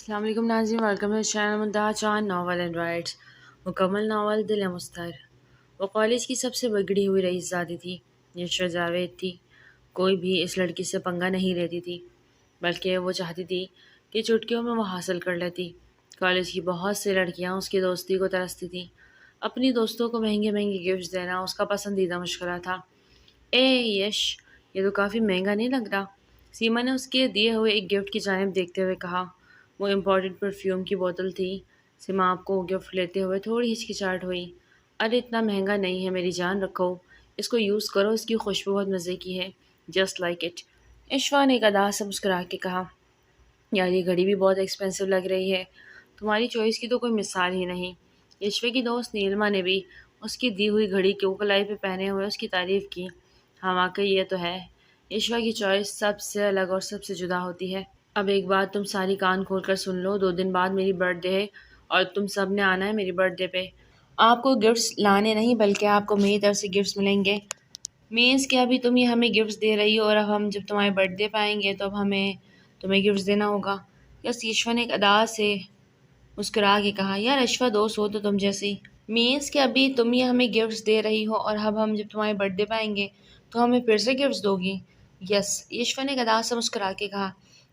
السلام علیکم ناظرین، ویلکم ٹو چینل مدعا چاند ناول اینڈ رائٹس۔ مکمل ناول دل مستر۔ وہ کالج کی سب سے بگڑی ہوئی رئیس زادی تھی، یشوا جاوید تھی۔ کوئی بھی اس لڑکی سے پنگا نہیں لیتی تھی، بلکہ وہ چاہتی تھی کہ چٹکیوں میں وہ حاصل کر لیتی۔ کالج کی بہت سی لڑکیاں اس کی دوستی کو ترستی تھیں۔ اپنی دوستوں کو مہنگے مہنگے گفٹس دینا اس کا پسندیدہ مشغلہ تھا۔ اے یش، یہ تو کافی مہنگا نہیں لگ رہا؟ سیما نے اس کے دیے ہوئے ایک گفٹ کی جانب دیکھتے ہوئے کہا۔ وہ امپورٹڈ پرفیوم کی بوتل تھی۔ سیما آپ کو گفٹ لیتے ہوئے تھوڑی ہچکچاہٹ ہوئی۔ ارے اتنا مہنگا نہیں ہے میری جان، رکھو، اس کو یوز کرو، اس کی خوشبو بہت مزے کی ہے، جسٹ لائک اٹ۔ ایشوا نے ایک ادا سے مسکرا کے کہا۔ یار یہ گھڑی بھی بہت ایکسپینسو لگ رہی ہے، تمہاری چوائس کی تو کوئی مثال ہی نہیں۔ یشوا کی دوست نیلما نے بھی اس کی دی ہوئی گھڑی کو کلائی پہ پہنے ہوئے اس کی تعریف کی۔ ہاں واقعی یہ تو ہے، یشوا کی چوائس سب سے الگ اور سب سے جدا ہوتی ہے۔ اب ایک بات تم ساری کان کھول کر سن لو، 2 دن بعد میری برتھ ڈے ہے اور تم سب نے آنا ہے میری برتھ ڈے پہ۔ آپ کو گفٹس لانے نہیں بلکہ آپ کو میری طرف سے گفٹس ملیں گے۔ مینس کہ ابھی تم یہ ہمیں گفٹس دے رہی ہو اور اب ہم جب تمہارے برتھ ڈے پہ آئیں گے تو اب ہمیں تمہیں گفٹس دینا ہوگا۔ یس، یشوا نے ایک ادا سے مسکرا کے کہا۔ یار اشوا دوست ہو تو تم جیسی۔ مینس کہ ابھی تم یہ ہمیں گفٹس دے رہی ہو اور اب ہم جب تمہارے برتھ ڈے پہ آئیں گے تو ہمیں پھر سے گفٹس دو گی۔ یس، یشوا نے ایک ادا سے مسکرا کے کہا۔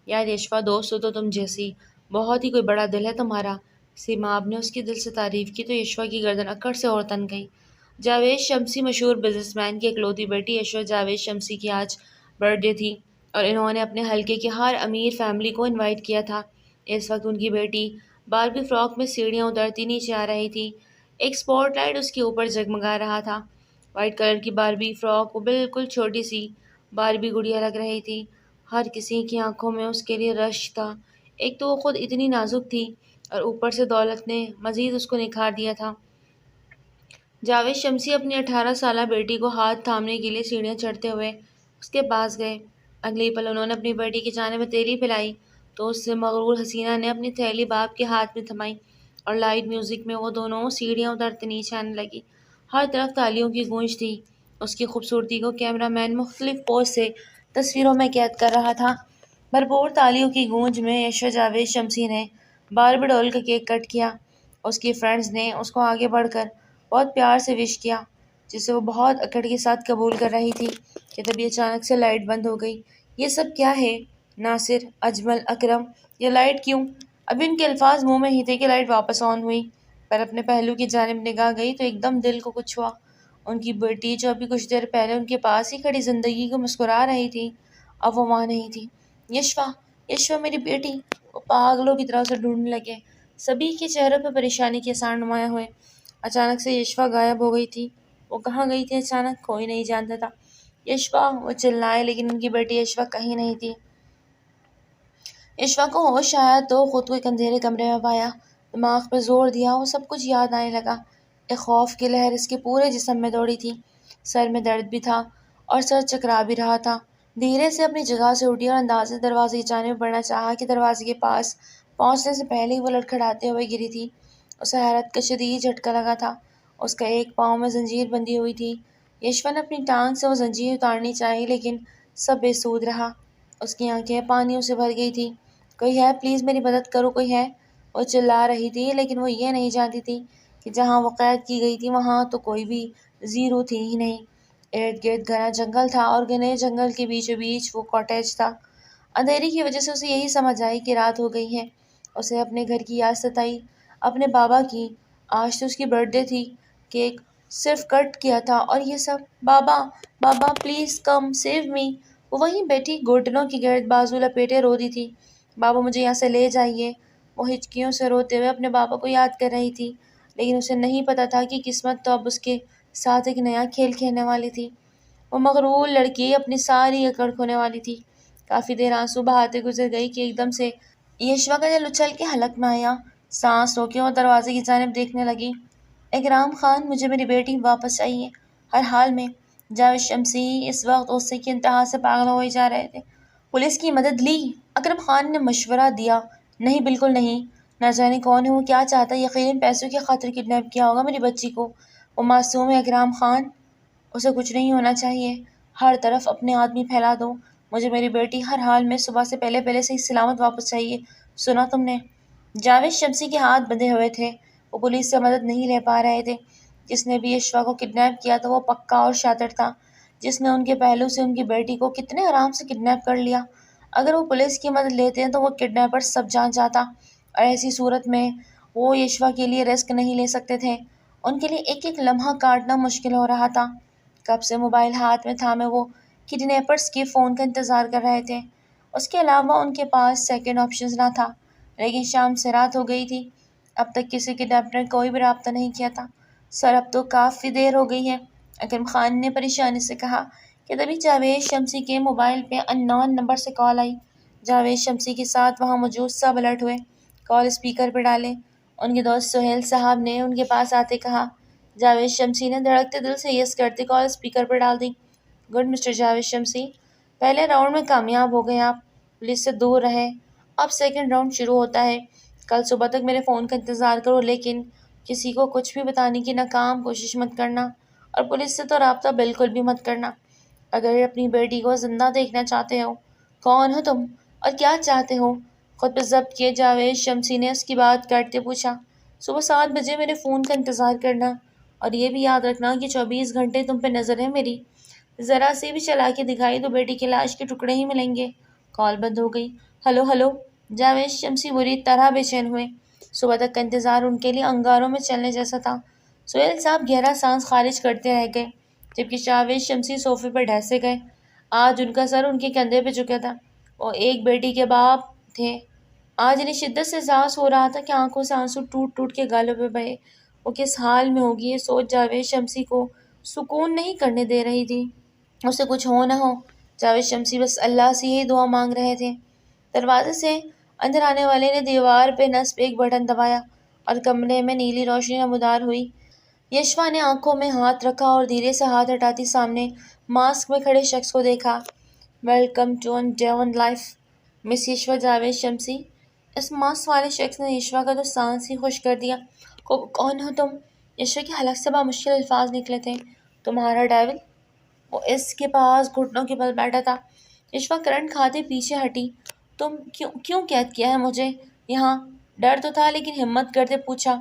یار یشوا دوست ہو تو تم جیسی، بہت ہی کوئی بڑا دل ہے تمہارا۔ سیما آپ نے اس کی دل سے تعریف کی تو یشوا کی گردن اکڑ سے اور تن گئی۔ جاوید شمسی مشہور بزنس مین کی اکلوتی بیٹی یشوا جاوید شمسی کی آج برتھ ڈے تھی اور انہوں نے اپنے حلقے کی ہر امیر فیملی کو انوائٹ کیا تھا۔ اس وقت ان کی بیٹی باربی فراک میں سیڑھیاں اترتی نیچے آ رہی تھی۔ ایک اسپاٹ لائٹ اس کے اوپر جگمگا رہا تھا۔ وائٹ کلر کی باربی فراک وہ بالکل چھوٹی سی باربی گڑیا لگ رہی تھی۔ ہر کسی کی آنکھوں میں اس کے لیے رش تھا۔ ایک تو وہ خود اتنی نازک تھی اور اوپر سے دولت نے مزید اس کو نکھار دیا تھا۔ جاوید شمسی اپنی 18 سالہ بیٹی کو ہاتھ تھامنے کے لیے سیڑھیاں چڑھتے ہوئے اس کے پاس گئے۔ اگلے پل انہوں نے اپنی بیٹی کی جانب ہتھیلی پھیلائی تو اس سے مغرور حسینہ نے اپنی تھیلی باپ کے ہاتھ میں تھمائی اور لائٹ میوزک میں وہ دونوں سیڑھیاں اترتے نیچے آنے لگی۔ ہر طرف تالیوں کی گونج تھی۔ اس کی خوبصورتی کو کیمرہ مین مختلف پوز سے تصویروں میں قید کر رہا تھا۔ بھرپور تالیوں کی گونج میں یشوا جاوید شمسی نے باربی ڈول کا کیک کٹ کیا۔ اس کی فرینڈز نے اس کو آگے بڑھ کر بہت پیار سے وش کیا، جسے وہ بہت اکڑ کے ساتھ قبول کر رہی تھی کہ تبھی اچانک سے لائٹ بند ہو گئی۔ یہ سب کیا ہے؟ ناصر، اجمل، اکرم، یہ لائٹ کیوں؟ ابھی ان کے الفاظ منہ میں ہی تھے کہ لائٹ واپس آن ہوئی، پر اپنے پہلو کی جانب نگاہ گئی تو ایک دم دل کو کچھ ہوا۔ ان کی بیٹی جو ابھی کچھ دیر پہلے ان کے پاس ہی کھڑی زندگی کو مسکرا رہی تھی، اب وہ وہاں نہیں تھی۔ یشوا، یشوا میری بیٹی! وہ پاگلوں کی طرح اسے ڈھونڈنے لگے۔ سبھی کے چہروں پہ پریشانی کے آثار نمایاں ہوئے۔ اچانک سے یشوا غائب ہو گئی تھی۔ وہ کہاں گئی تھی اچانک؟ کوئی نہیں جانتا تھا۔ یشوا! وہ چلائے لیکن ان کی بیٹی یشوا کہیں نہیں تھی۔ یشوا کو ہوش آیا تو خود کو ایک اندھیرے کمرے میں پایا۔ دماغ پہ زور دیا، وہ سب کچھ یاد آنے لگا۔ ایک خوف کی لہر اس کے پورے جسم میں دوڑی تھی۔ سر میں درد بھی تھا اور سر چکرا بھی رہا تھا۔ دھیرے سے اپنی جگہ سے اٹھی اور انداز سے دروازے کی جانب بڑھنا چاہا کہ دروازے کے پاس پہنچنے سے پہلے ہی وہ لڑکھڑاتے ہوئے گری تھی۔ اسے حیرت کا شدید جھٹکا لگا تھا۔ اس کا ایک پاؤں میں زنجیر بندھی ہوئی تھی۔ یشوا نے اپنی ٹانگ سے وہ زنجیر اتارنی چاہی لیکن سب بے سود رہا۔ اس کی آنکھیں پانیوں سے بھر گئی تھی۔ کوئی ہے؟ پلیز میری مدد کرو، کوئی ہے؟ وہ چلا رہی تھی لیکن وہ یہ نہیں جانتی تھی کہ جہاں وہ قید کی گئی تھی وہاں تو کوئی بھی زیرو تھی ہی نہیں۔ ارد گرد گھنا جنگل تھا اور گھنے جنگل کے بیچوں بیچ وہ کاٹیج تھا۔ اندھیرے کی وجہ سے اسے یہی سمجھ آئی کہ رات ہو گئی ہے۔ اسے اپنے گھر کی یاد ستائی، اپنے بابا کی۔ آج تو اس کی برتھ ڈے تھی، کیک صرف کٹ کیا تھا اور یہ سب۔ بابا، بابا پلیز کم سیو می۔ وہ وہیں بیٹھی گھٹنوں کے گرد بازو لپیٹے رو دی تھی۔ بابا مجھے یہاں سے لے جائیے۔ وہ ہچکیوں سے روتے ہوئے اپنے بابا کو یاد کر رہی تھی لیکن اسے نہیں پتا تھا کہ قسمت تو اب اس کے ساتھ ایک نیا کھیل کھیلنے والی تھی۔ وہ مغرور لڑکی اپنی ساری اکڑ کھونے والی تھی۔ کافی دیر آنسو بہاتے گزر گئی کہ ایک دم سے یشوا کا دل اچھل کے حلق میں آیا۔ سانس روکے اور دروازے کی جانب دیکھنے لگی۔ اکرام خان، مجھے میری بیٹی واپس چاہیے، ہر حال میں۔ جاوید شمسی اس وقت غصے کی انتہا سے پاگل ہوئے جا رہے تھے۔ پولیس کی مدد لی؟ اکرم خان نے مشورہ دیا۔ نہیں، بالکل نہیں۔ نہ جانے کون ہے وہ، کیا چاہتا ہے، یقیناً پیسوں کی خاطر کڈنیپ کیا ہوگا میری بچی کو۔ وہ معصوم ہے اکرام خان، اسے کچھ نہیں ہونا چاہیے۔ ہر طرف اپنے آدمی پھیلا دو، مجھے میری بیٹی ہر حال میں صبح سے پہلے صحیح سلامت واپس چاہیے، سنا تم نے؟ جاوید شمسی کے ہاتھ بندھے ہوئے تھے، وہ پولیس سے مدد نہیں لے پا رہے تھے۔ جس نے بھی یشوا کو کڈنیپ کیا تھا وہ پکا اور شاطر تھا، جس نے ان کے پہلو سے ان کی بیٹی کو کتنے آرام سے کڈنیپ کر لیا۔ اگر وہ پولیس کی مدد لیتے تو وہ کڈنیپر سب جان جاتا، اور ایسی صورت میں وہ یشوا کے لیے رسک نہیں لے سکتے تھے۔ ان کے لیے ایک ایک لمحہ کاٹنا مشکل ہو رہا تھا۔ کب سے موبائل ہاتھ میں تھامے وہ کڈنیپرز کے فون کا انتظار کر رہے تھے۔ اس کے علاوہ ان کے پاس سیکنڈ آپشنز نہ تھا، لیکن شام سے رات ہو گئی تھی، اب تک کسی کڈنیپر نے کوئی بھی رابطہ نہیں کیا تھا۔ سر اب تو کافی دیر ہو گئی ہے، اکرم خان نے پریشانی سے کہا کہ تبھی جاوید شمسی کے موبائل پہ ان نون نمبر سے کال آئی۔ جاوید شمسی کے ساتھ وہاں موجود سب الرٹ ہوئے، کال اسپیکر پہ ڈالے۔ ان کے دوست سہیل صاحب نے ان کے پاس آتے کہا۔ جاوید شمسی نے دھڑکتے دل سے یس کرتے کال اسپیکر پہ ڈال دی۔ گڈ مسٹر جاوید شمسی، پہلے راؤنڈ میں کامیاب ہو گئے آپ، پولیس سے دور رہے، اب سیکنڈ راؤنڈ شروع ہوتا ہے۔ کل صبح تک میرے فون کا انتظار کرو، لیکن کسی کو کچھ بھی بتانے کی ناکام کوشش مت کرنا، اور پولیس سے تو رابطہ بالکل بھی مت کرنا۔ اگر اپنی بیٹی کو زندہ دیکھنا چاہتے ہو، کون ہو تم اور کیا چاہتے ہو؟ خود پہ ضبط کیے جاوید شمسی نے اس کی بات کاٹتے پوچھا۔ صبح 7 بجے میرے فون کا انتظار کرنا، اور یہ بھی یاد رکھنا کہ 24 گھنٹے تم پہ نظر ہے میری، ذرا سی بھی چلا کے دکھائی تو بیٹی کی لاش کے ٹکڑے ہی ملیں گے۔ کال بند ہو گئی۔ ہلو ہلو، جاوید شمسی بری طرح بے چین ہوئے۔ صبح تک کا انتظار ان کے لیے انگاروں میں چلنے جیسا تھا۔ سہیل صاحب گہرا سانس خارج کرتے رہ گئے، جبکہ جاوید شمسی صوفے پر ڈھسے گئے۔ آج ان کا سر ان کے کندھے پہ جھکا تھا، وہ ایک بیٹی کے باپ تھے۔ آج انہیں شدت سے احساس ہو رہا تھا کہ آنکھوں سے آنسو ٹوٹ ٹوٹ کے گالوں پہ بہے۔ وہ کس حال میں ہوگی، یہ سوچ جاوید شمسی کو سکون نہیں کرنے دے رہی تھی۔ اسے کچھ ہو نہ ہو، جاوید شمسی بس اللہ سے یہی دعا مانگ رہے تھے۔ دروازے سے اندر آنے والے نے دیوار پہ نصب ایک بٹن دبایا، اور کمرے میں نیلی روشنی نمودار ہوئی۔ یشوا نے آنکھوں میں ہاتھ رکھا اور دھیرے سے ہاتھ ہٹاتی سامنے ماسک میں کھڑے شخص کو دیکھا۔ ویلکم ٹو ان ڈیون لائف، مس یشوا جاوید شمسی۔ اس ماسک والے شخص نے یشوا کا تو سانس ہی خوش کر دیا۔ کون ہو تم؟ یشوا کے حلق سے بامشکل الفاظ نکلے تھے۔ تمہارا ڈیول؟ وہ اس کے پاس گھٹنوں کے بل بیٹھا تھا۔ یشوا کرنٹ کھاتے پیچھے ہٹی۔ تم کیوں قید کیا ہے مجھے یہاں؟ ڈر تو تھا لیکن ہمت کرتے پوچھا۔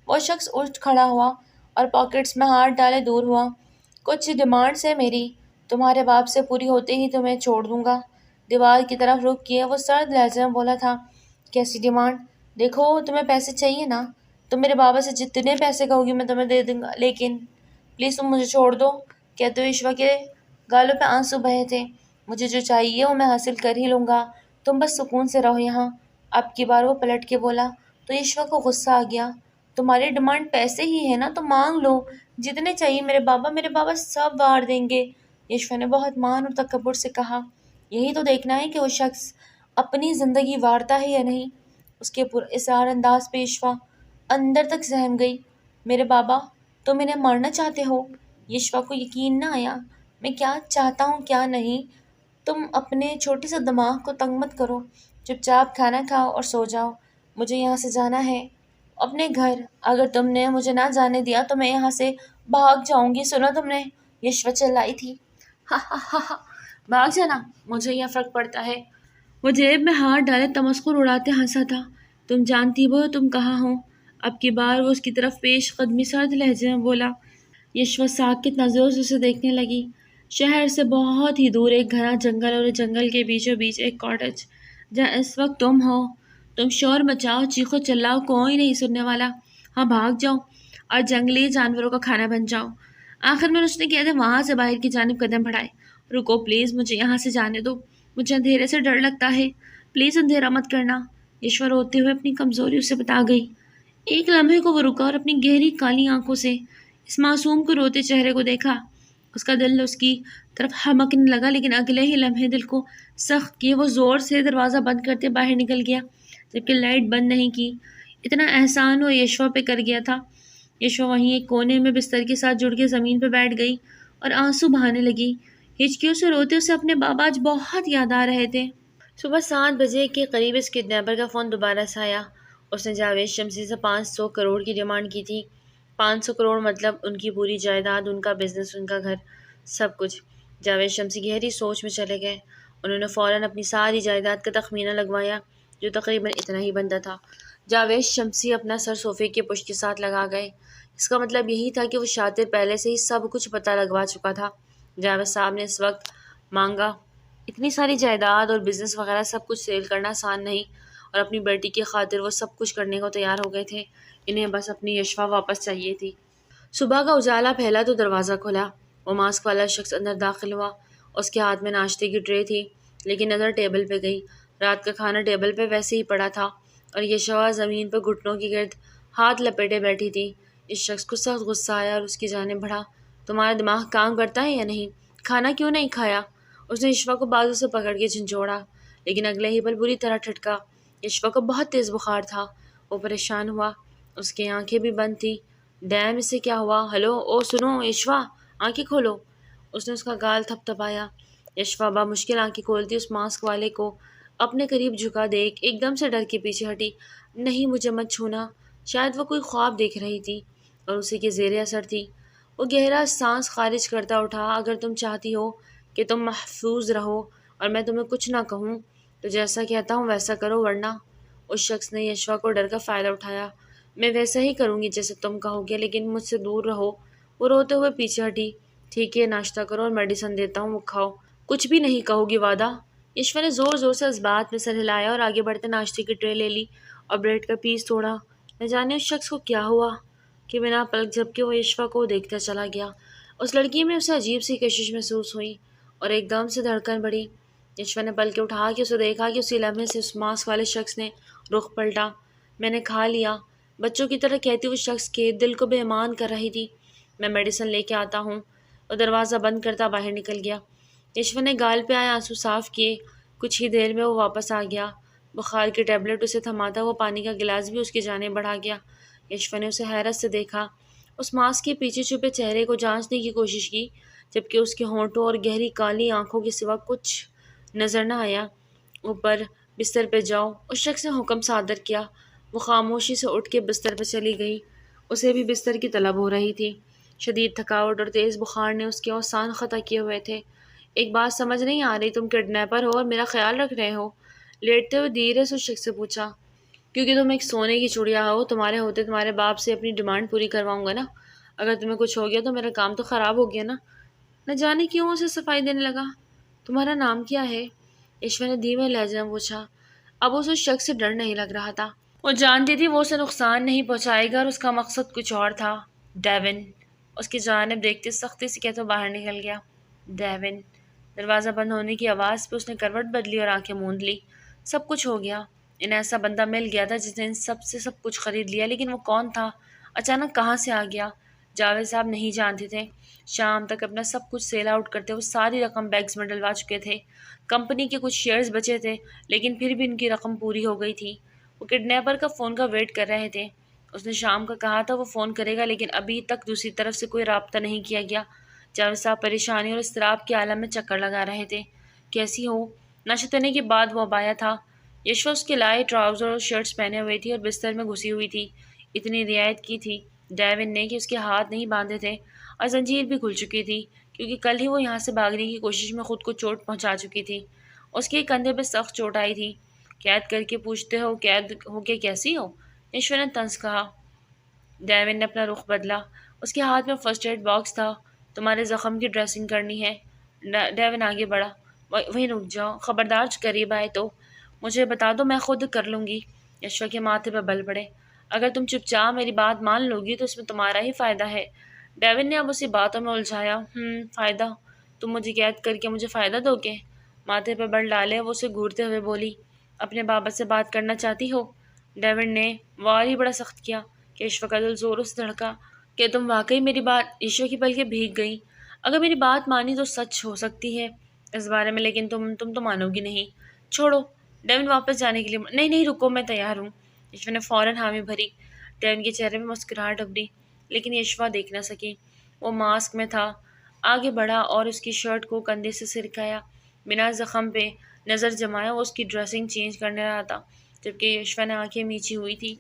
وہ شخص اٹھ کھڑا ہوا اور پاکٹس میں ہاتھ ڈالے دور ہوا۔ کچھ ڈیمانڈس ہے میری، تمہارے باپ سے پوری ہوتے ہی تمہیں چھوڑ دوں گا۔ دیوار کی طرف رخ کیے وہ سرد لہجے میں بولا تھا۔ کیسی ڈیمانڈ؟ دیکھو تمہیں پیسے چاہیے نا، تم میرے بابا سے جتنے پیسے کہو گی میں تمہیں دے دوں گا، لیکن پلیز تم مجھے چھوڑ دو۔ کہتے ہوئے یشوا کے گالوں پہ آنسو بہے تھے۔ مجھے جو چاہیے وہ میں حاصل کر ہی لوں گا، تم بس سکون سے رہو یہاں۔ اب کی بار وہ پلٹ کے بولا تو یشوا کو غصہ آ گیا۔ تمہاری ڈیمانڈ پیسے ہی ہے نا تو مانگ لو، جتنے چاہیے میرے بابا سب وار دیں گے، یشوا نے بہت مان اور تکبر سے کہا۔ یہی تو دیکھنا ہے کہ وہ شخص اپنی زندگی وارتا ہے یا نہیں۔ اس کے پراسرار انداز پہ یشوا اندر تک سہم گئی۔ میرے بابا، تم انہیں مارنا چاہتے ہو؟ یشوا کو یقین نہ آیا۔ میں کیا چاہتا ہوں کیا نہیں، تم اپنے چھوٹے سے دماغ کو تنگ مت کرو، چپ چاپ کھانا کھاؤ اور سو جاؤ، مجھے یہاں سے جانا ہے اپنے گھر۔ اگر تم نے مجھے نہ جانے دیا تو میں یہاں سے بھاگ جاؤں گی، سنا تم نے؟ یشوا چلائی تھی۔ ہا ہا ہا ہا، بھاگ جانا، مجھے یہ فرق پڑتا ہے۔ وہ جیب میں ہاتھ ڈالے تمسخر اڑاتے ہنسا تھا۔ تم جانتی ہو تم کہاں ہو؟ اب کی بار وہ اس کی طرف پیش قدمی سرد لہجے میں بولا۔ یشوا ساکت نظروں سے اسے دیکھنے لگی۔ شہر سے بہت ہی دور ایک گھنا جنگل اور جنگل کے بیچوں بیچ ایک کاٹیج، جہاں اس وقت تم ہو۔ تم شور مچاؤ، چیخو چلاؤ، کوئی نہیں سننے والا۔ ہاں بھاگ جاؤ اور جنگلی جانوروں کا کھانا بن جاؤ۔ آخر میں اس نے کہتے وہاں سے باہر کی جانب قدم بڑھائے۔ رکو پلیز، مجھے یہاں سے جانے دو، مجھے اندھیرے سے ڈر لگتا ہے، پلیز اندھیرا مت کرنا، یشوا روتے ہوئے اپنی کمزوری اسے بتا گئی۔ ایک لمحے کو وہ رکا اور اپنی گہری کالی آنکھوں سے اس معصوم کو روتے چہرے کو دیکھا۔ اس کا دل اس کی طرف ہمکنے لگا، لیکن اگلے ہی لمحے دل کو سخت کیے وہ زور سے دروازہ بند کرتے باہر نکل گیا، جبکہ لائٹ بند نہیں کی۔ اتنا احسان وہ یشوا پہ کر گیا تھا۔ یشوا وہیں ایک کونے میں بستر کے ساتھ جڑ کے زمین پہ بیٹھ گئی اور آنسو بہانے لگی۔ ہچکیوں سے روتے اسے اپنے بابا آج بہت یاد آ رہے تھے۔ صبح 7 بجے کے قریب اس کڈنیپر کا فون دوبارہ سے آیا۔ اس نے جاوید شمسی سے 500 کروڑ کی ڈیمانڈ کی تھی۔ 500 کروڑ مطلب ان کی پوری جائیداد، ان کا بزنس، ان کا گھر، سب کچھ۔ جاوید شمسی گہری سوچ میں چلے گئے۔ انہوں نے فوراً اپنی ساری جائیداد کا تخمینہ لگوایا۔ جو تقریباً اتنا ہی بنتا تھا۔ جاوید شمسی اپنا سر صوفے کے پشت کے ساتھ لگا گئے۔ اس کا مطلب یہی تھا کہ وہ شاطر پہلے سے ہی سب کچھ پتہ لگوا چکا تھا۔ جاوید صاحب نے اس وقت مانگا، اتنی ساری جائیداد اور بزنس وغیرہ سب کچھ سیل کرنا آسان نہیں، اور اپنی بیٹی کی خاطر وہ سب کچھ کرنے کو تیار ہو گئے تھے۔ انہیں بس اپنی یشوا واپس چاہیے تھی۔ صبح کا اجالا پھیلا تو دروازہ کھلا۔ وہ ماسک والا شخص اندر داخل ہوا۔ اس کے ہاتھ میں ناشتے کی ٹرے تھی، لیکن نظر ٹیبل پہ گئی۔ رات کا کھانا ٹیبل پہ ویسے ہی پڑا تھا، اور یشوا زمین پر گھٹنوں کی گرد ہاتھ لپیٹے بیٹھی تھی۔ اس شخص کو سخت غصہ آیا اور اس کی جانب بڑھا۔ تمہارا دماغ کام کرتا ہے یا نہیں؟ کھانا کیوں نہیں کھایا؟ اس نے یشوا کو بازو سے پکڑ کے جھنجھوڑا، لیکن اگلے ہی پل بری طرح ٹھٹکا۔ یشوا کو بہت تیز بخار تھا۔ وہ پریشان ہوا۔ اس کی آنکھیں بھی بند تھیں۔ ڈیم، اسے کیا ہوا؟ ہلو، او سنو یشوا، آنکھیں کھولو۔ اس نے اس کا گال تھپ تھپایا۔ یشوا بامشکل آنکھیں کھولتی اس ماسک والے کو اپنے قریب جھکا دیکھ ایک دم سے ڈر کے پیچھے ہٹی۔ نہیں، مجھے مت چھونا۔ شاید وہ کوئی خواب دیکھ رہی تھی اور اسی کے زیر اثر تھی۔ وہ گہرا سانس خارج کرتا اٹھا۔ اگر تم چاہتی ہو کہ تم محفوظ رہو اور میں تمہیں کچھ نہ کہوں تو جیسا کہتا ہوں ویسا کرو، ورنہ… اس شخص نے یشوا کو ڈر کا فائدہ اٹھایا۔ میں ویسا ہی کروں گی جیسے تم کہو گے، لیکن مجھ سے دور رہو۔ وہ روتے ہوئے پیچھے ہٹی۔ ٹھیک ہے، ناشتہ کرو اور میڈیسن دیتا ہوں، وہ کھاؤ۔ کچھ بھی نہیں کہو گی، وعدہ؟ یشوا نے زور زور سے اس بات میں سر ہلایا اور آگے بڑھتے ناشتے کی ٹرے لے لی اور بریڈ کا پیس توڑا۔ نہ جانے اس شخص کو کیا ہوا کہ بنا پلک جھپکے وہ یشوا کو دیکھتا چلا گیا۔ اس لڑکی میں اسے عجیب سی کشش محسوس ہوئی اور ایک دم سے دھڑکن بڑھی۔ یشوا نے پلکیں اٹھا کے اسے دیکھا کہ اسی لمحے سے اس ماسک والے شخص نے رخ پلٹا۔ میں نے کھا لیا، بچوں کی طرح کہتی وہ شخص کے دل کو بے ایمان کر رہی تھی۔ میں میڈیسن لے کے آتا ہوں۔ اور دروازہ بند کرتا باہر نکل گیا۔ یشوا نے گال پہ آئے آنسو صاف کیے۔ کچھ ہی دیر میں وہ واپس آ گیا۔ بخار کی ٹیبلٹ اسے تھماتا وہ پانی کا گلاس بھی اس کی جانب بڑھا گیا۔ یشوا نے اسے حیرت سے دیکھا۔ اس ماسک کے پیچھے چھپے چہرے کو جانچنے کی کوشش کی، جبکہ اس کے ہونٹوں اور گہری کالی آنکھوں کے سوا کچھ نظر نہ آیا۔ اوپر بستر پہ جاؤ، اس شخص نے حکم صادر کیا۔ وہ خاموشی سے اٹھ کے بستر پہ چلی گئی۔ اسے بھی بستر کی طلب ہو رہی تھی۔ شدید تھکاوٹ اور تیز بخار نے اس کے اوسان خطا کیے ہوئے تھے۔ ایک بات سمجھ نہیں آ رہی، تم کڈنیپر ہو اور میرا خیال رکھ رہے ہو؟ لیٹتے ہوئے دھیرے سے اس شخص سے پوچھا۔ کیونکہ تم ایک سونے کی چڑیا ہو، تمہارے ہوتے تمہارے باپ سے اپنی ڈیمانڈ پوری کرواؤں گا نا۔ اگر تمہیں کچھ ہو گیا تو میرا کام تو خراب ہو گیا نا۔ نہ جانے کیوں اسے صفائی دینے لگا۔ تمہارا نام کیا ہے؟ یشوا نے دھیمے لہجے میں پوچھا۔ اب اسے اس شخص سے ڈر نہیں لگ رہا تھا۔ وہ جانتی تھی وہ اسے نقصان نہیں پہنچائے گا اور اس کا مقصد کچھ اور تھا۔ ڈیون، اس کی جانب دیکھتے سختی سے کہتے باہر نکل گیا۔ ڈیون۔ دروازہ بند ہونے کی آواز پہ اس نے کروٹ بدلی اور آنکھیں موند لی۔ سب کچھ ہو گیا۔ انہیں ایسا بندہ مل گیا تھا جس نے ان سب سے سب کچھ خرید لیا، لیکن وہ کون تھا؟ اچانک کہاں سے آ گیا؟ جاوید صاحب نہیں جانتے تھے۔ شام تک اپنا سب کچھ سیل آؤٹ کرتے وہ ساری رقم بیگز میں ڈلوا چکے تھے۔ کمپنی کے کچھ شیئرز بچے تھے، لیکن پھر بھی ان کی رقم پوری ہو گئی تھی۔ وہ کڈنیپر کا فون کا ویٹ کر رہے تھے۔ اس نے شام کا کہا تھا وہ فون کرے گا، لیکن ابھی تک دوسری طرف سے کوئی رابطہ نہیں کیا گیا۔ جاوید صاحب پریشانی اور اضطراب کے عالم میں چکر لگا رہے تھے۔ کیسی ہو؟ ناشتہ کرنے کے بعد وہ اب آیا تھا۔ یشوا اس کے لائے ٹراؤزر اور شرٹس پہنے ہوئے تھی اور بستر میں گھسی ہوئی تھی۔ اتنی رعایت کی تھی ڈیون نے کہ اس کے ہاتھ نہیں باندھے تھے اور زنجیر بھی کھل چکی تھی، کیونکہ کل ہی وہ یہاں سے بھاگنے کی کوشش میں خود کو چوٹ پہنچا چکی تھی۔ اس کے کندھے پہ سخت چوٹ آئی تھی۔ قید کر کے پوچھتے ہو قید ہو کے کیسی ہو؟ یشوا نے طنز کہا۔ ڈیون نے اپنا رخ بدلا۔ اس کے ہاتھ میں فرسٹ ایڈ باکس تھا۔ تمہارے زخم کی ڈریسنگ کرنی ہے۔ ڈیون آگے بڑھا۔ وہیں رک جاؤ، خبردار قریب آئے تو مجھے بتا دو، میں خود کر لوں گی۔ یشوا کے ماتھے پہ بل پڑے۔ اگر تم چپ چاپ میری بات مان لو گی تو اس میں تمہارا ہی فائدہ ہے۔ ڈیون نے اب اسی باتوں میں الجھایا۔ فائدہ؟ تم مجھے قید کر کے مجھے فائدہ دو گے؟ ماتھے پہ بل ڈالے وہ اسے گھورتے ہوئے بولی۔ اپنے بابا سے بات کرنا چاہتی ہو؟ ڈیون نے وار ہی بڑا سخت کیا کہ یشوا کا دل زوروں سے دھڑکا۔ کہ تم واقعی میری بات… یشوا کی پلکیں بھیگ گئیں۔ اگر میری بات مانی تو سچ ہو سکتی ہے اس بارے میں، لیکن تم تو مانو گی نہیں۔ چھوڑو۔ ڈیون واپس جانے کے لیے نہیں نہیں رکو، میں تیار ہوں۔ یشوا نے فوراً حامی بھری۔ ڈیون کے چہرے میں مسکراہٹ ابھری، لیکن یشوا دیکھ نہ سکی۔ وہ ماسک میں تھا۔ آگے بڑھا اور اس کی شرٹ کو کندھے سے سرکایا۔ بنا زخم پہ نظر جمائے وہ اس کی ڈریسنگ چینج کرنے رہا تھا، جبکہ یشوا نے آنکھیں میچی ہوئی تھی۔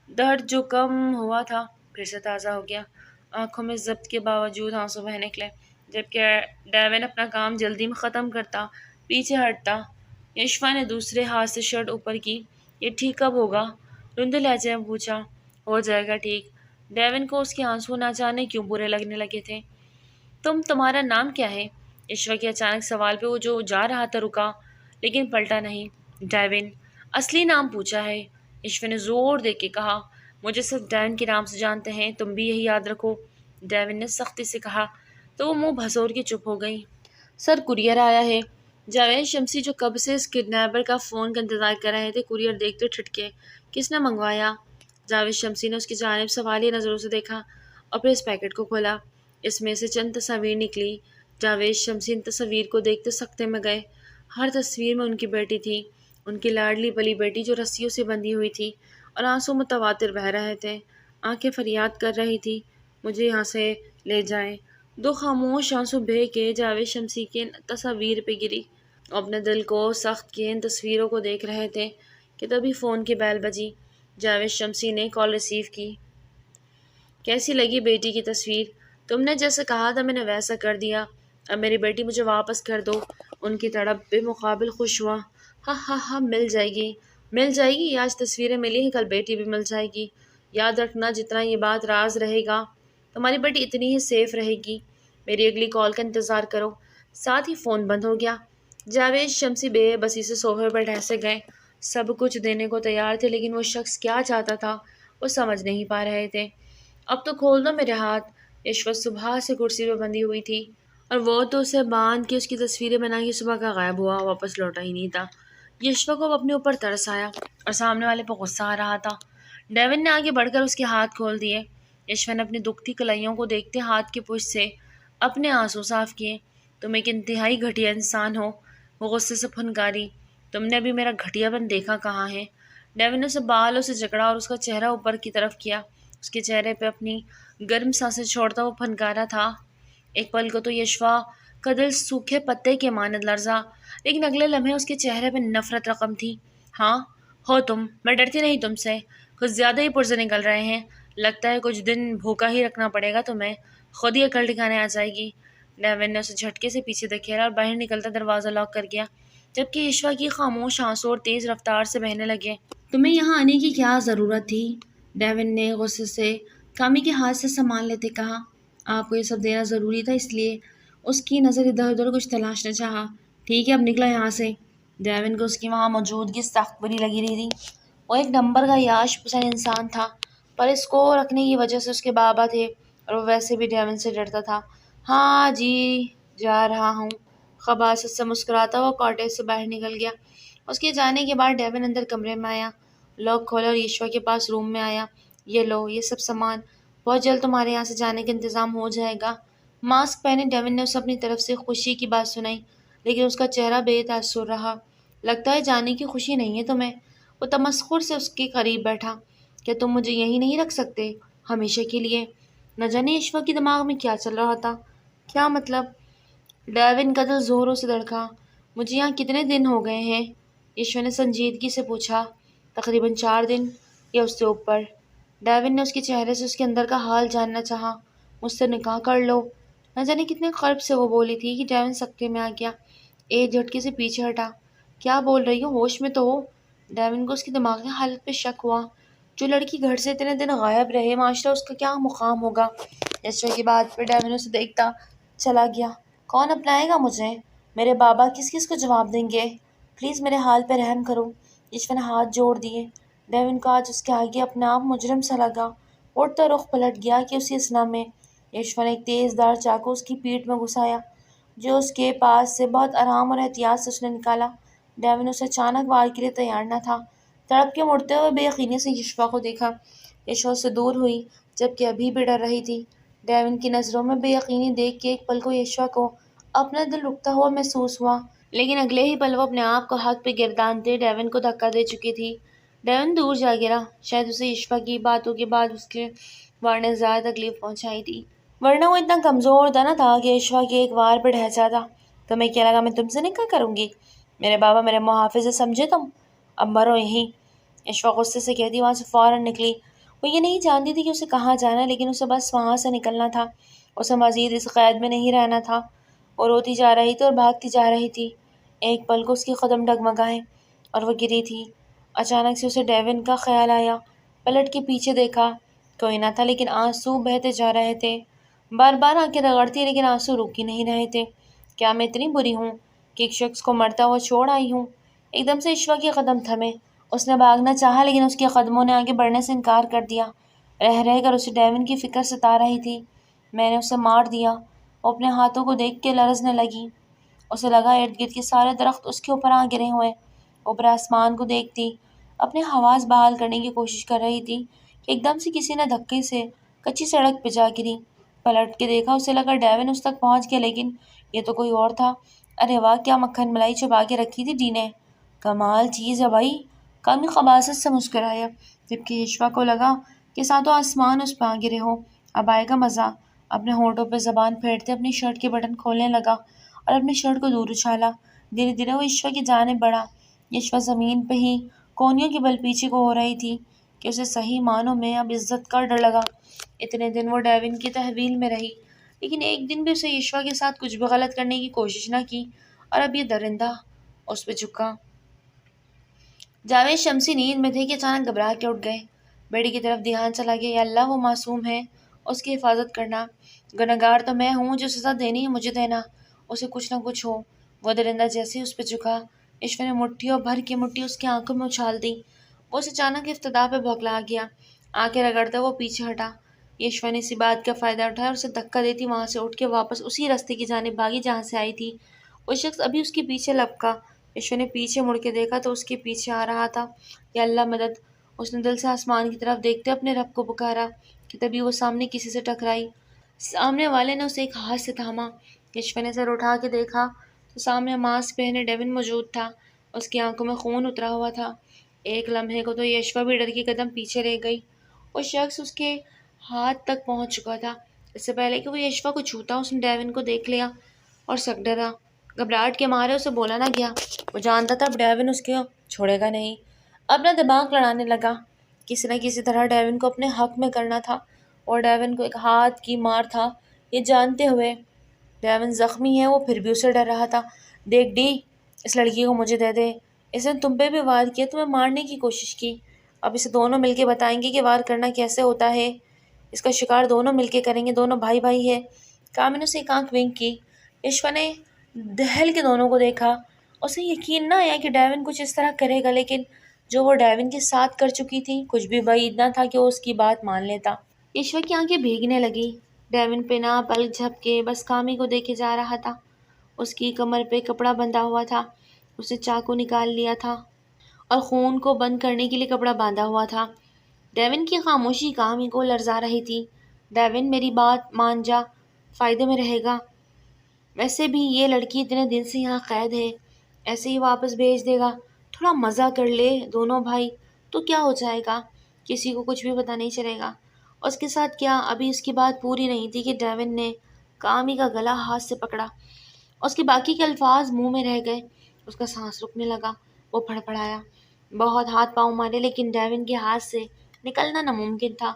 درد جو کم ہوا تھا پھر سے تازہ ہو گیا۔ آنکھوں میں ضبط کے باوجود آنسو بہہ نکلے، جبکہ ڈیون اپنا کام جلدی میں ختم کرتا پیچھے ہٹتا۔ یشوا نے دوسرے ہاتھ سے شرٹ اوپر کی یہ ٹھیک کب ہوگا؟ رندے لہجے میں پوچھا۔ ہو جائے گا ٹھیک۔ ڈیون کو اس کے آنسو نہ جانے کیوں برے لگنے لگے تھے۔ تمہارا نام کیا ہے؟ ایشور کے اچانک سوال پہ وہ جو جا رہا تھا رکا، لیکن پلٹا نہیں۔ ڈیون، اصلی نام پوچھا ہے، ایشور نے زور دے کے کہا۔ مجھے صرف ڈیون کے نام سے جانتے ہیں، تم بھی یہی یاد رکھو، ڈیون نے سختی سے کہا۔ تو وہ منہ بھسور کے چپ ہو گئی۔ سر، کوریئر آیا ہے۔ جاوید شمسی جو کب سے اس کڈنیپر کا فون کا انتظار کر رہے تھے، کوریئر دیکھتے ٹھٹکے۔ کس نے منگوایا؟ جاوید شمسی نے اس کی جانب سوالیہ نظروں سے دیکھا اور پھر اس پیکٹ کو کھولا۔ اس میں سے چند تصاویر نکلی۔ جاوید شمسی ان تصاویر کو دیکھتے سکتے میں گئے۔ ہر تصویر میں ان کی بیٹی تھی، ان کی لاڈلی پلی بیٹی جو رسیوں سے بندھی ہوئی تھی اور آنسو متواتر بہہ رہے تھے۔ آنکھیں فریاد کر رہی تھی، مجھے یہاں سے لے جائیں۔ دو خاموش آنسو بہہ کے جاوید شمسی کے ان تصاویر پہ گری۔ وہ اپنے دل کو سخت کیے ان تصویروں کو دیکھ رہے تھے کہ تبھی فون کی بیل بجی۔ جاوید شمسی نے کال ریسیو کی۔ کیسی لگی بیٹی کی تصویر؟ تم نے جیسا کہا تھا میں نے ویسا کر دیا۔ اب میری بیٹی مجھے واپس کر دو۔ ان کی تڑپ بے مقابل خوش ہوا۔ ہاں ہاں ہاں، مل جائے گی، مل جائے گی۔ آج تصویریں ملی ہیں، کل بیٹی بھی مل جائے گی۔ یاد رکھنا، جتنا یہ بات راز رہے گا تمہاری بیٹی اتنی ہی سیف رہے گی۔ میری اگلی کال کا انتظار کرو۔ ساتھ ہی فون بند ہو گیا۔ جاوید شمسی بے بسی سے صوفے پر ٹھہسے گئے۔ سب کچھ دینے کو تیار تھے، لیکن وہ شخص کیا چاہتا تھا وہ سمجھ نہیں پا رہے تھے۔ اب تو کھول دو میرے ہاتھ۔ ایشور صبح سے کرسی پہ بندھی ہوئی تھی اور وہ تو اسے باندھ کے اس کی تصویریں بنا کے صبح کا غائب ہوا، واپس لوٹا ہی نہیں تھا۔ یشوا کو اب اپنے اوپر ترس آیا اور سامنے والے پہ غصہ آ رہا تھا۔ ڈیون نے آگے بڑھ کر اس کے ہاتھ کھول دیے۔ یشوا نے اپنی دکھتی کلائیوں کو دیکھتے ہاتھ کی پشت سے اپنے آنسو صاف کیے۔ تم ایک انتہائی گھٹیا انسان ہو، وہ غصے سے پھنکاری۔ تم نے ابھی میرا گھٹیا پن دیکھا کہاں ہے؟ ڈیون نے اسے بالوں سے جکڑا اور اس کا چہرہ اوپر کی طرف کیا۔ اس کے چہرے پہ اپنی گرم سانسیں چھوڑتا وہ پھنکارا تھا۔ ایک پل کو تو یشوا کا دل سوکھے پتے کے مانند لرزا، لیکن اگلے لمحے اس کے چہرے پہ نفرت رقم تھی۔ ہاں ہو تم، میں ڈرتی نہیں تم سے، کچھ زیادہ ہی پرزے نکل رہے ہیں۔ لگتا ہے کچھ دن بھوکا ہی رکھنا پڑے گا تمہیں، خود ہی عقل ٹھکانے آ جائے گی۔ ڈیون نے اسے جھٹکے سے پیچھے دھکیلا اور باہر نکلتا دروازہ لاک کر گیا، جبکہ یشوا کی خاموش آنسو اور تیز رفتار سے بہنے لگے۔ تمہیں یہاں آنے کی کیا ضرورت تھی؟ ڈیون نے غصے سے کامی کے ہاتھ سے سامان لیتے کہا۔ آپ کو یہ سب دینا ضروری تھا، اس لیے اس کی نظر ادھر ادھر کچھ تلاشنا چاہا۔ ٹھیک ہے، اب نکلا یہاں سے۔ ڈیون کو اس کی وہاں موجودگی سخت بری لگی رہی تھی۔ وہ ایک نمبر کا یاش پسند انسان تھا، پر اس کو رکھنے کی وجہ سے اس کے بابا تھے اور وہ ویسے بھی ڈیون سے ڈرتا تھا۔ ہاں جی، جا رہا ہوں۔ خباثت سے مسکراتا وہ کاٹیج سے باہر نکل گیا۔ اس کے جانے کے بعد ڈیون اندر کمرے میں آیا، لاک کھولا اور یشوا کے پاس روم میں آیا۔ یہ لو، یہ سب سامان، بہت جلد تمہارے یہاں سے جانے کا انتظام ہو جائے گا۔ ماسک پہنے ڈیون نے اسے اپنی طرف سے خوشی کی بات سنائی، لیکن اس کا چہرہ بے تاثر رہا۔ لگتا ہے جانے کی خوشی نہیں ہے تمہیں۔ وہ تمسخر سے اس کے قریب بیٹھا۔ کیا تم مجھے یہیں نہیں رکھ سکتے ہمیشہ کے لیے؟ نہ جانے یشوا کے دماغ میں کیا چل رہا تھا۔ کیا مطلب؟ ڈیون کا دل زوروں سے دھڑکا۔ مجھے یہاں کتنے دن ہو گئے ہیں؟ یشوا نے سنجیدگی سے پوچھا۔ تقریباً 4 دن یا اس سے اوپر۔ ڈیون نے اس کے چہرے سے اس کے اندر کا حال جاننا چاہا۔ مجھ سے نکاح کر لو۔ نہ جانے کتنے قرب سے وہ بولی تھی کہ ڈیون سکتے میں آ گیا۔ ایک جھٹکے سے پیچھے ہٹا۔ کیا بول رہی ہو؟ ہوش میں تو ہو؟ ڈیون کو اس کی دماغی حالت پہ شک ہوا۔ جو لڑکی گھر سے اتنے دن غائب رہے، معاشرہ اس کا کیا مقام ہوگا؟ یشوا کی بات پہ ڈیون اسے دیکھتا چلا گیا۔ کون اپنائے گا مجھے؟ میرے بابا کس کس کو جواب دیں گے؟ پلیز میرے حال پہ رحم کرو۔ یشوا نے ہاتھ جوڑ دیے۔ ڈیون کو آج اس کے آگے اپنا آپ مجرم سا لگا۔ اٹھتا رخ پلٹ گیا کہ اسی اثنا میں یشوا نے ایک تیز دھار چاقو اس کی پیٹھ میں گھسایا، جو اس کے پاس سے بہت آرام اور احتیاط سے اس نے نکالا۔ ڈیون اسے اچانک وار کے لیے تیار نہ تھا۔ تڑپ کے مڑتے ہوئے بے یقینی سے یشوا کو دیکھا۔ یشوا سے دور ہوئی، جبکہ ابھی بھی ڈر رہی تھی۔ ڈیون کی نظروں میں بے یقینی دیکھ کے ایک پل کو یشوا کو اپنا دل رکتا ہوا محسوس ہوا، لیکن اگلے ہی پل وہ اپنے آپ کو ہاتھ پہ گردانتے ڈیون کو دھکا دے چکی تھی۔ ڈیون دور جا گرا۔ شاید اسے یشوا کی باتوں کے بعد اس کے وار نے زیادہ تکلیف پہنچائی تھی، ورنہ وہ اتنا کمزور نہ تھا کہ یشوا کے ایک وار پہ ڈھہ جاتا۔ تمہیں کیا لگا میں تم سے نکاح کروں گی؟ میرے بابا میرے محافظ ہے سمجھے تم؟ اب مرو یہیں۔ یشوا غصے سے کہتی وہاں سے فوراً نکلی۔ وہ یہ نہیں جانتی تھی کہ اسے کہاں جانا، لیکن اسے بس وہاں سے نکلنا تھا۔ اسے مزید اس قید میں نہیں رہنا تھا۔ وہ روتی جا رہی تھی اور بھاگتی جا رہی تھی۔ ایک پل کو اس کے قدم ڈگمگائے اور وہ گری تھی۔ اچانک سے اسے ڈیون کا خیال آیا۔ پلٹ کے پیچھے دیکھا، کوئی نہ تھا لیکن آنسو بہتے جا رہے تھے۔ بار بار آنکھیں رگڑتی لیکن آنسو رک ہی نہیں رہے تھے۔ کیا میں اتنی بری ہوں کہ ایک شخص کو مرتا ہوا چھوڑ آئی ہوں؟ ایک دم سے اشوا کے قدم تھمے۔ اس نے بھاگنا چاہا لیکن اس کے قدموں نے آگے بڑھنے سے انکار کر دیا۔ رہ کر اسے ڈیون کی فکر ستا رہی تھی۔ میں نے اسے مار دیا۔ وہ اپنے ہاتھوں کو دیکھ کے لرزنے لگی۔ اسے لگا ارد گرد کے سارے درخت اس کے اوپر آ گرے ہوئے۔ اوپر آسمان کو دیکھتی اپنے حواس بحال کرنے کی کوشش کر رہی تھی کہ ایک دم سے کسی نے دھکے سے کچی سڑک پہ جا گری۔ پلٹ کے دیکھا، اسے لگا ڈیون اس تک پہنچ گیا لیکن یہ تو کوئی اور تھا۔ ارے واہ، کیا مکھن ملائی چھپا کے رکھی تھی ڈی نے! کمال چیز ہے بھائی۔ کامی خباثت سے مسکرایا، جبکہ اشوا کو لگا کہ ساتوں آسمان اس پہ آ گرے ہو۔ اب آئے گا مزہ۔ اپنے ہونٹوں پہ زبان پھیرتے اپنی شرٹ کے بٹن کھولنے لگا اور اپنی شرٹ کو دور اچھالا۔ دھیرے دھیرے وہ اشوا کی جانب بڑھا۔ اشوا زمین پہ ہی کونیوں کے بل پیچھے کو ہو رہی تھی کہ اسے صحیح معنوں میں اب عزت کا ڈر لگا۔ اتنے دن وہ ڈیون کی تحویل میں رہی لیکن ایک دن بھی اسے اشوا کے ساتھ کچھ بھی غلط کرنے کی کوشش نہ کی، اور اب یہ درندہ اس پہ جھکا۔ جاوید شمسی نیند میں تھے کہ اچانک گھبرا کے اٹھ گئے۔ بیٹی کی طرف دھیان چلا گیا۔ یا اللہ، وہ معصوم ہے، اس کی حفاظت کرنا۔ گنہگار تو میں ہوں، جو سزا دینی ہے مجھے دینا، اسے کچھ نہ کچھ ہو۔ وہ درندہ جیسے ہی اس پہ جھکا، اشوا نے مٹھیوں بھر کے مٹھی اس کی آنکھوں میں اچھال دی۔ وہ اسے اچانک افتدا پہ بھوکلا گیا۔ آنکھیں رگڑتا وہ پیچھے ہٹا۔ اشوا نے اسی بات کا فائدہ اٹھایا اور اسے دھکا دیتی وہاں سے اٹھ کے واپس اسی راستے کی جانب بھاگی جہاں سے آئی تھی۔ وہ شخص ابھی اس کے پیچھے لپکا۔ اشوا نے پیچھے مڑ کے دیکھا تو اس کے پیچھے آ رہا تھا۔ یا اللہ مدد! اس نے دل سے آسمان کی طرف دیکھتے اپنے رب کو پکارا کہ تبھی وہ سامنے کسی سے ٹکرائی۔ سامنے والے نے اسے ایک ہاتھ سے تھاما۔ اشوا نے سر اٹھا کے دیکھا تو سامنے ماسک پہنے ڈیون موجود تھا۔ اس کی آنکھوں میں خون اترا ہوا تھا۔ ایک لمحے کو تو اشوا بھی ڈر کے قدم پیچھے رہ گئی۔ وہ شخص اس کے ہاتھ تک پہنچ چکا تھا۔ اس سے پہلے کہ وہ اشوا کو چھوتا اس نے ڈیون کو دیکھ لیا اور سک ڈرا۔ گھبراہٹ کے مارے اسے بولا نہ گیا۔ وہ جانتا تھا اب ڈیون اس کو چھوڑے گا نہیں۔ اپنا دماغ لڑانے لگا۔ کسی نہ کسی طرح ڈیون کو اپنے حق میں کرنا تھا اور ڈیون کو ایک ہاتھ کی مار تھا یہ جانتے ہوئے ڈیون زخمی ہے وہ پھر بھی اسے ڈر رہا تھا۔ دیکھ ڈی، اس لڑکی کو مجھے دے دے۔ اس نے تم پہ بھی وار کیا، تمہیں مارنے کی کوشش کی۔ اب اسے دونوں مل کے بتائیں گے کہ وار کرنا کیسے ہوتا ہے۔ اس کا شکار دونوں مل کے کریں گے، دونوں بھائی بھائی ہے۔ کامن نے اسے ایک آنکھ ونک کی۔ اشوا نے دہل کے دونوں کو دیکھا۔ اسے یقین نہ آیا کہ ڈیون کچھ اس طرح کرے گا، لیکن جو وہ ڈیون کے ساتھ کر چکی تھی کچھ بھی بعید نہ تھا کہ وہ اس کی بات مان لیتا۔ اشوا کی آنکھیں بھیگنے لگی۔ ڈیون پہ نہ پلک جھپکے بس کامی کو دیکھے جا رہا تھا۔ اس کی کمر پہ کپڑا بندھا ہوا تھا۔ اسے چاقو نکال لیا تھا اور خون کو بند کرنے کے لیے کپڑا باندھا ہوا تھا۔ ڈیون کی خاموشی کامی کو لرزا رہی تھی۔ ڈیون، میری بات مان جا، فائدے میں رہے گا۔ ویسے بھی یہ لڑکی اتنے دن سے یہاں قید ہے، ایسے ہی واپس بھیج دے گا۔ تھوڑا مزہ کر لے دونوں بھائی، تو کیا ہو جائے گا، کسی کو کچھ بھی پتہ نہیں چلے گا۔ اس کے ساتھ کیا ابھی اس کی بات پوری نہیں تھی کہ ڈیون نے کامی کا گلا ہاتھ سے پکڑا۔ اس کے باقی کے الفاظ منہ میں رہ گئے۔ اس کا سانس رکنے لگا۔ وہ پھڑپڑایا، بہت ہاتھ پاؤں مارے لیکن ڈیون کے ہاتھ سے نکلنا ناممکن تھا۔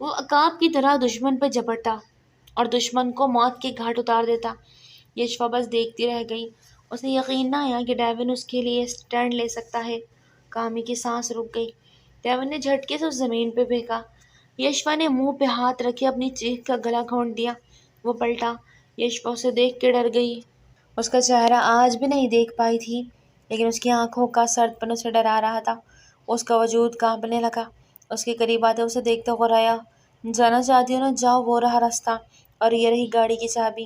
وہ عقاب کی طرح دشمن پہ جھپٹتا اور دشمن کو موت کے گھاٹ اتار دیتا۔ اشوا بس دیکھتی رہ گئی۔ اسے یقین نہ آیا کہ ڈیون اس کے لیے اسٹینڈ لے سکتا ہے۔ کامی کی سانس رک گئی۔ ڈیون نے جھٹکے سے اس زمین پہ پھینکا۔ اشوا نے منہ پہ ہاتھ رکھے اپنی چیخ کا گلا گھونٹ دیا۔ وہ پلٹا۔ اشوا اسے دیکھ کے ڈر گئی۔ اس کا چہرہ آج بھی نہیں دیکھ پائی تھی لیکن اس کی آنکھوں کا سرد پن اسے ڈرا رہا تھا۔ اس کا وجود کانپنے لگا۔ اس کے قریب آتے اسے دیکھتے غرایا۔ جانا چاہتی ہو نا، جاؤ، وہ رہا راستہ، اور یہ رہی گاڑی کی چابی۔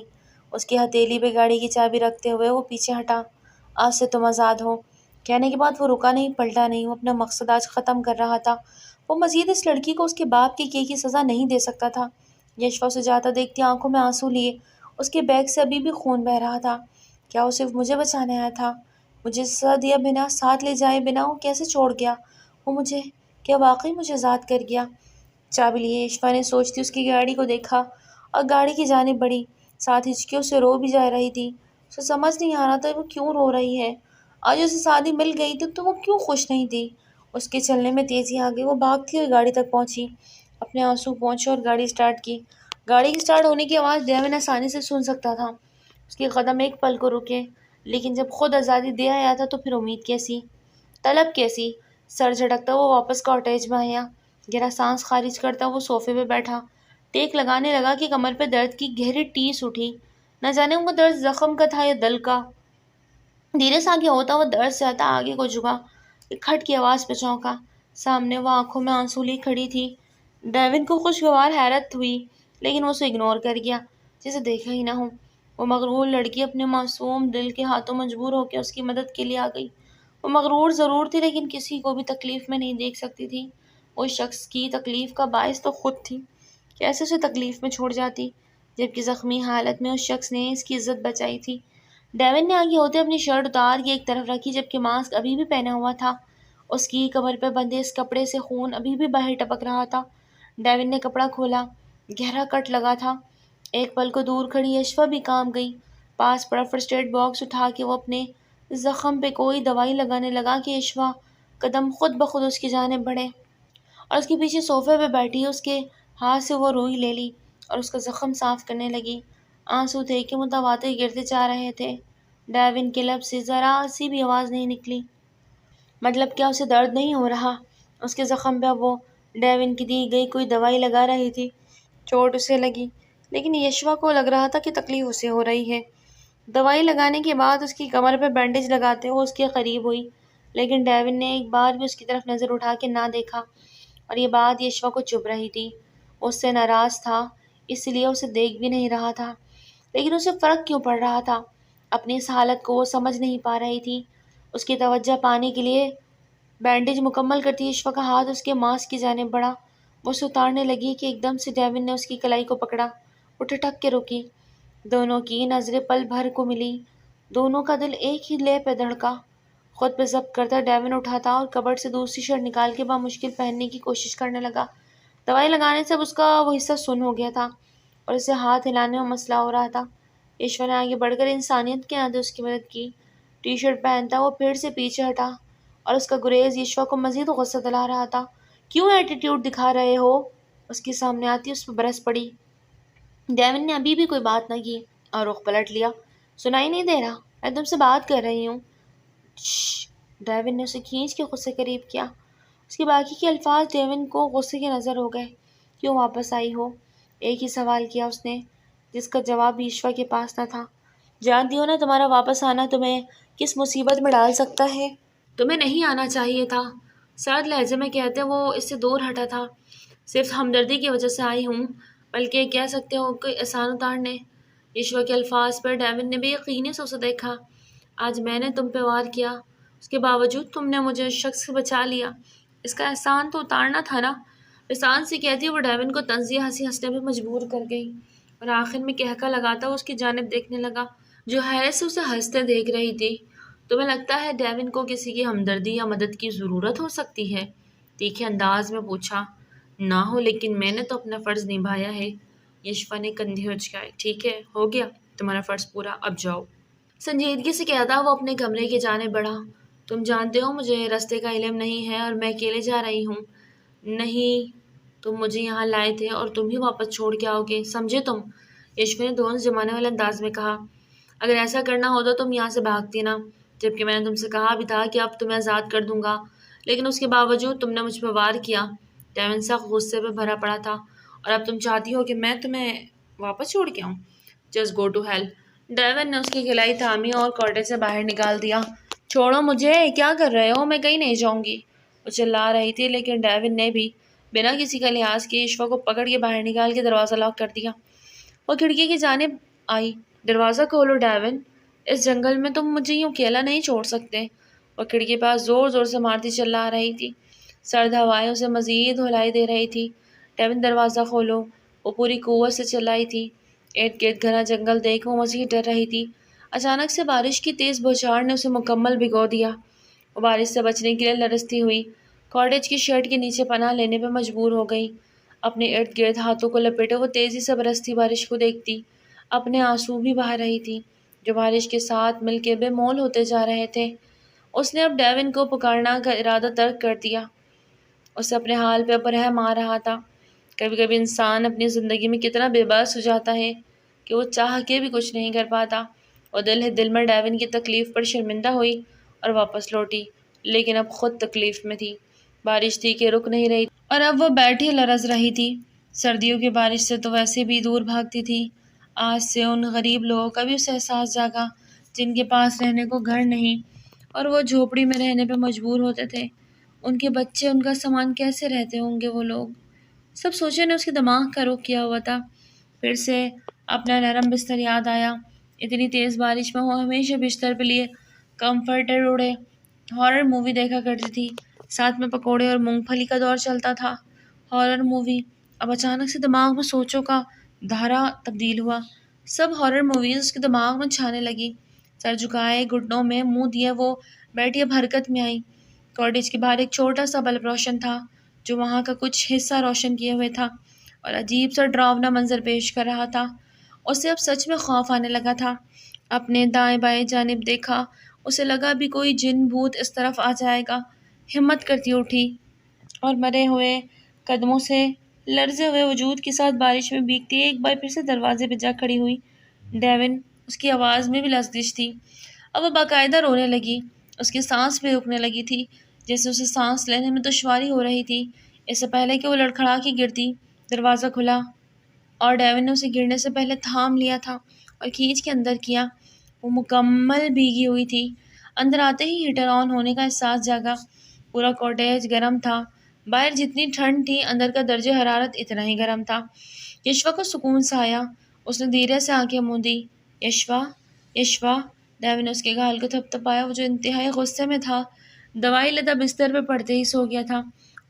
اس کی ہتھیلی پہ گاڑی کی چابی رکھتے ہوئے وہ پیچھے ہٹا۔ آج سے تم آزاد ہو۔ کہنے کے بعد وہ رکا نہیں، پلٹا نہیں۔ وہ اپنا مقصد آج ختم کر رہا تھا۔ وہ مزید اس لڑکی کو اس کے باپ کے کیے کی سزا نہیں دے سکتا تھا۔ اشوا اسے جاتا دیکھتی آنکھوں میں آنسو لیے۔ اس کے بیگ سے ابھی بھی خون بہہ رہا تھا۔ کیا وہ صرف مجھے بچانے آیا تھا؟ مجھے سزا دیا بنا، ساتھ لے جائے بنا وہ کیسے چھوڑ گیا؟ وہ مجھے، کیا واقعی مجھے آزاد کر گیا؟ چابی لیے اشوا نے سوچتی اس کی گاڑی کو دیکھا اور گاڑی کی جانب بڑھی۔ ساتھ ہچکیوں سے رو بھی جا رہی تھی۔ اسے سمجھ نہیں آ رہا تھا وہ کیوں رو رہی ہے۔ آج اسے شادی مل گئی تھی تو وہ کیوں خوش نہیں تھی۔ اس کے چلنے میں تیزی آ گئی۔ وہ بھاگتی ہوئی گاڑی تک پہنچی، اپنے آنسو پہنچے اور گاڑی سٹارٹ کی۔ گاڑی کی سٹارٹ ہونے کی آواز ڈیون آسانی سے سن سکتا تھا۔ اس کے قدم ایک پل کو رکے، لیکن جب خود آزادی دے آیا تھا تو پھر امید کیسی، طلب کیسی؟ سر جھٹکتا وہ واپس کاٹیج میں آیا۔ گہرا سانس خارج کرتا وہ صوفے پہ بیٹھا، ٹیک لگانے لگا کہ کمر پہ درد کی گہری ٹیس اٹھی۔ نہ جانے ان کا درد زخم کا تھا یا دل کا۔ دھیرے سے آگے ہوتا وہ درد سے آتا آگے کو جھکا، ایک کھٹ کی آواز پہ چونکا۔ سامنے وہ آنکھوں میں آنسو لی کھڑی تھی۔ ڈیون کو خوشگوار حیرت ہوئی، لیکن وہ اسے اگنور کر گیا، جسے دیکھا ہی نہ ہو۔ وہ مغرور لڑکی اپنے معصوم دل کے ہاتھوں مجبور ہو کے اس کی مدد کے لیے آ گئی۔ وہ مغرور ضرور تھی لیکن کسی کو بھی تکلیف میں نہیں دیکھ سکتی تھی۔ اس شخص کی تکلیف کا باعث تو خود تھی، کیسے اسے تکلیف میں چھوڑ جاتی، جبکہ زخمی حالت میں اس شخص نے اس کی عزت بچائی تھی۔ ڈیون نے آگے ہوتے اپنی شرٹ اتار کے ایک طرف رکھی، جبکہ ماسک ابھی بھی پہنا ہوا تھا۔ اس کی کمر پہ بندھے اس کپڑے سے خون ابھی بھی باہر ٹپک رہا تھا۔ ڈیون نے کپڑا کھولا، گہرا کٹ لگا تھا۔ ایک پل کو دور کھڑی اشوا بھی کام گئی۔ پاس پڑا فرسٹ ایڈ باکس اٹھا کے وہ اپنے زخم پہ کوئی دوائی لگانے لگا کہ اشوا قدم خود بخود اس کی جانب بڑھے، اور اس کے پیچھے صوفے پہ بیٹھی اس کے ہاتھ سے وہ روئی لے لی اور اس کا زخم صاف کرنے لگی۔ آنسو تھے کہ متواتر گرتے جا رہے تھے۔ ڈیون کے لب سے ذرا سی بھی آواز نہیں نکلی۔ مطلب کیا اسے درد نہیں ہو رہا؟ اس کے زخم پہ وہ ڈیون کی دی گئی کوئی دوائی لگا رہی تھی۔ چوٹ اسے لگی، لیکن یشوا کو لگ رہا تھا کہ تکلیف اسے ہو رہی ہے۔ دوائی لگانے کے بعد اس کی کمر پہ بینڈیج لگاتے وہ اس کے قریب ہوئی، لیکن ڈیون نے ایک بار بھی اس کی طرف نظر اٹھا کے نہ دیکھا، اور یہ بات یشوا کو چبھ رہی تھی۔ وہ اس سے ناراض تھا، اس لیے اسے دیکھ بھی نہیں رہا تھا، لیکن اسے فرق کیوں پڑ رہا تھا؟ اپنی اس حالت کو وہ سمجھ نہیں پا رہی تھی۔ اس کی توجہ پانے کے لیے بینڈیج مکمل کرتی اشوا کا ہاتھ اس کے ماسک کی جانب بڑھا۔ وہ اسے اتارنے لگی کہ ایک دم سے ڈیون نے اس کی کلائی کو پکڑا۔ وہ ٹھٹک کے رکی۔ دونوں کی نظریں پل بھر کو ملی، دونوں کا دل ایک ہی لے پہ دھڑکا۔ خود پہ ضبط کرتا ڈیون اٹھاتا اور کبرڈ سے دوسری شرٹ نکال کے بامشکل پہننے کی کوشش کرنے لگا۔ دوائی لگانے سے اب اس کا وہ حصہ سن ہو گیا تھا اور اسے ہاتھ ہلانے میں مسئلہ ہو رہا تھا۔ ایشور نے آگے بڑھ کر انسانیت کے ناطے اس کی مدد کی۔ ٹی شرٹ پہنتا وہ پھر سے پیچھے ہٹا، اور اس کا گریز ایشور کو مزید غصہ دلا رہا تھا۔ کیوں ایٹیٹیوڈ دکھا رہے ہو؟ اس کے سامنے آتی اس پہ برس پڑی۔ ڈیون نے ابھی بھی کوئی بات نہ کی اور رخ پلٹ لیا۔ سنائی نہیں دے رہا؟ میں تم سے بات کر رہی ہوں۔ شش! ڈیون نے اسے کھینچ کے خود سے قریب کیا۔ اس کے باقی کے الفاظ ڈیون کو غصے کے نظر ہو گئے۔ کیوں واپس آئی ہو؟ ایک ہی سوال کیا اس نے، جس کا جواب بھی ایشوا کے پاس نہ تھا۔ جانتی ہو نا تمہارا واپس آنا تمہیں کس مصیبت میں ڈال سکتا ہے؟ تمہیں نہیں آنا چاہیے تھا، سرد لہجے میں کہتے وہ اس سے دور ہٹا تھا۔ صرف ہمدردی کی وجہ سے آئی ہوں، بلکہ کہہ سکتے ہو کہ احسان اتارنے۔ ایشور کے الفاظ پر ڈیون نے بے یقینی سے اسے دیکھا۔ آج میں نے تم پہ وار کیا، اس کے باوجود تم نے مجھے اس شخص سے بچا لیا، اس کا احسان تو اتارنا تھا نا۔ احسان سے کہتی وہ ڈیون کو طنزیہ ہنسی ہنسنے پہ مجبور کر گئی، اور آخر میں کہکا لگاتا وہ اس کی جانب دیکھنے لگا، جو حیرت سے اسے ہنستے دیکھ رہی تھی۔ تمہیں لگتا ہے ڈیون کو کسی کی ہمدردی یا مدد کی ضرورت ہو سکتی ہے؟ تیکھے انداز میں پوچھا۔ نہ ہو، لیکن میں نے تو اپنا فرض نبھایا ہے۔ یشوا نے کندھے اچکائے۔ ٹھیک ہے، ہو گیا تمہارا فرض پورا، اب جاؤ۔ سنجیدگی سے کہتا وہ اپنے کمرے کی جانب بڑھا۔ تم جانتے ہو مجھے راستے کا علم نہیں ہے اور میں اکیلے جا رہی ہوں۔ نہیں، تم مجھے یہاں لائے تھے اور تم ہی واپس چھوڑ کے آؤ گے، سمجھے تم؟ یشوا نے دھونس جمانے والے انداز میں کہا۔ اگر ایسا کرنا ہو تو تم یہاں سے بھاگتی نا، جبکہ میں نے تم سے کہا بھی تھا کہ اب تمہیں آزاد کر دوں گا، لیکن اس کے باوجود تم نے مجھ پہ وار کیا۔ ڈیون سخت غصے پہ بھرا پڑا تھا۔ اور اب تم چاہتی ہو کہ میں تمہیں واپس چھوڑ کے آؤں؟ Just go to hell. Devon نے اس کی کلائی تھامی اور کاٹیج سے باہر نکال دیا۔ چھوڑو مجھے، کیا کر رہے ہو؟ میں کہیں نہیں جاؤں گی، وہ چلا رہی تھی، لیکن ڈیون نے بھی بنا کسی کا لحاظ کیے ایشوا کو پکڑ کے باہر نکال کے دروازہ لاک کر دیا۔ وہ کھڑکی کی جانب آئی۔ دروازہ کھولو ڈیون، اس جنگل میں تم مجھے یوں اکیلا نہیں چھوڑ سکتے۔ وہ کھڑکی پاس زور زور سے مارتی چلا رہی تھی، سرد ہوائیں اسے مزید ہلائی دے رہی تھی۔ ڈیون دروازہ کھولو، وہ پوری قوت سے چلائی تھی۔ ارد گرد گھنا جنگل دیکھ وہ مزید ڈر رہی تھی۔ اچانک سے بارش کی تیز بوچھار نے اسے مکمل بھگو دیا۔ وہ بارش سے بچنے کے لیے لرزتی ہوئی کاٹیج کی شرٹ کے نیچے پناہ لینے پہ مجبور ہو گئی۔ اپنے ارد گرد ہاتھوں کو لپیٹے وہ تیزی سے برستی بارش کو دیکھتی، اپنے آنسو بھی بہا رہی تھی جو بارش کے ساتھ مل کے بے مول ہوتے جا رہے تھے۔ اس نے اب ڈیون کو پکارنا کا ارادہ ترک کر دیا۔ اسے اپنے حال پہ برہم آ رہا تھا۔ کبھی کبھی انسان اپنی زندگی میں کتنا بے بس ہو جاتا ہے کہ وہ چاہ کے بھی کچھ نہیں کر پاتا۔ اور دل ہی دل میں ڈیون کی تکلیف پر شرمندہ ہوئی اور واپس لوٹی، لیکن اب خود تکلیف میں تھی۔ بارش تھی کہ رک نہیں رہی اور اب وہ بیٹھی لرز رہی تھی۔ سردیوں کی بارش سے تو ویسے بھی دور بھاگتی تھی، آج سے ان غریب لوگوں کا بھی اسے احساس جاگا جن کے پاس رہنے کو گھر نہیں اور وہ جھوپڑی میں رہنے پہ مجبور ہوتے تھے۔ ان کے بچے، ان کا سامان کیسے رہتے ہوں گے وہ لوگ؟ سب سوچے نے اس کے دماغ کا رخ کیا ہوا تھا۔ پھر سے اپنا نرم بستر یاد آیا۔ اتنی تیز بارش میں وہ ہمیشہ بستر پہ لیے کمفرٹر اوڑے ہارر مووی دیکھا کرتی تھی، ساتھ میں پکوڑے اور مونگ پھلی کا دور چلتا تھا۔ Horror movie! اب اچانک سے دماغ میں سوچوں کا دھارا تبدیل ہوا۔ سب ہارر موویز اس کے دماغ میں چھانے لگی۔ سر جھکائے، گھٹنوں میں منہ دیے وہ بیٹھی اب حرکت میں آئی۔ کاٹیج کے باہر ایک چھوٹا سا بلب روشن تھا جو وہاں کا کچھ حصہ روشن کیے ہوئے تھا اور عجیب سا ڈراؤنا منظر پیش کر رہا تھا۔ اسے اب سچ میں خوف آنے لگا تھا۔ اپنے دائیں بائیں جانب دیکھا، اسے لگا بھی کوئی جن بھوت اس طرف آ جائے گا۔ ہمت کرتی اٹھی اور مرے ہوئے قدموں سے لرزے ہوئے وجود کے ساتھ بارش میں بھیگتی ایک بار پھر سے دروازے پہ جا کھڑی ہوئی۔ ڈیون! اس کی آواز میں بھی لرزش تھی۔ اب وہ باقاعدہ رونے لگی۔ اس کی سانس بھی رکنے لگی تھی، جیسے اسے سانس لینے میں دشواری ہو رہی تھی۔ اس سے پہلے کہ وہ لڑکھڑا کے گرتی، دروازہ کھلا اور ڈیون نے اسے گرنے سے پہلے تھام لیا تھا اور کھینچ کے اندر کیا۔ وہ مکمل بھیگی ہوئی تھی۔ اندر آتے ہی ہیٹر آن ہونے کا احساس جاگا۔ پورا کاٹیج گرم تھا۔ باہر جتنی ٹھنڈ تھی اندر کا درجہ حرارت اتنا ہی گرم تھا۔ یشوا کو سکون سا آیا۔ اس نے دھیرے سے آنکھیں موندی۔ یشوا! یشوا! ڈیون نے اس کے گال کو تھپ تھپایا، وہ جو انتہائی غصے میں تھا۔ دوائی لدا بستر پہ پڑتے ہی سو گیا تھا۔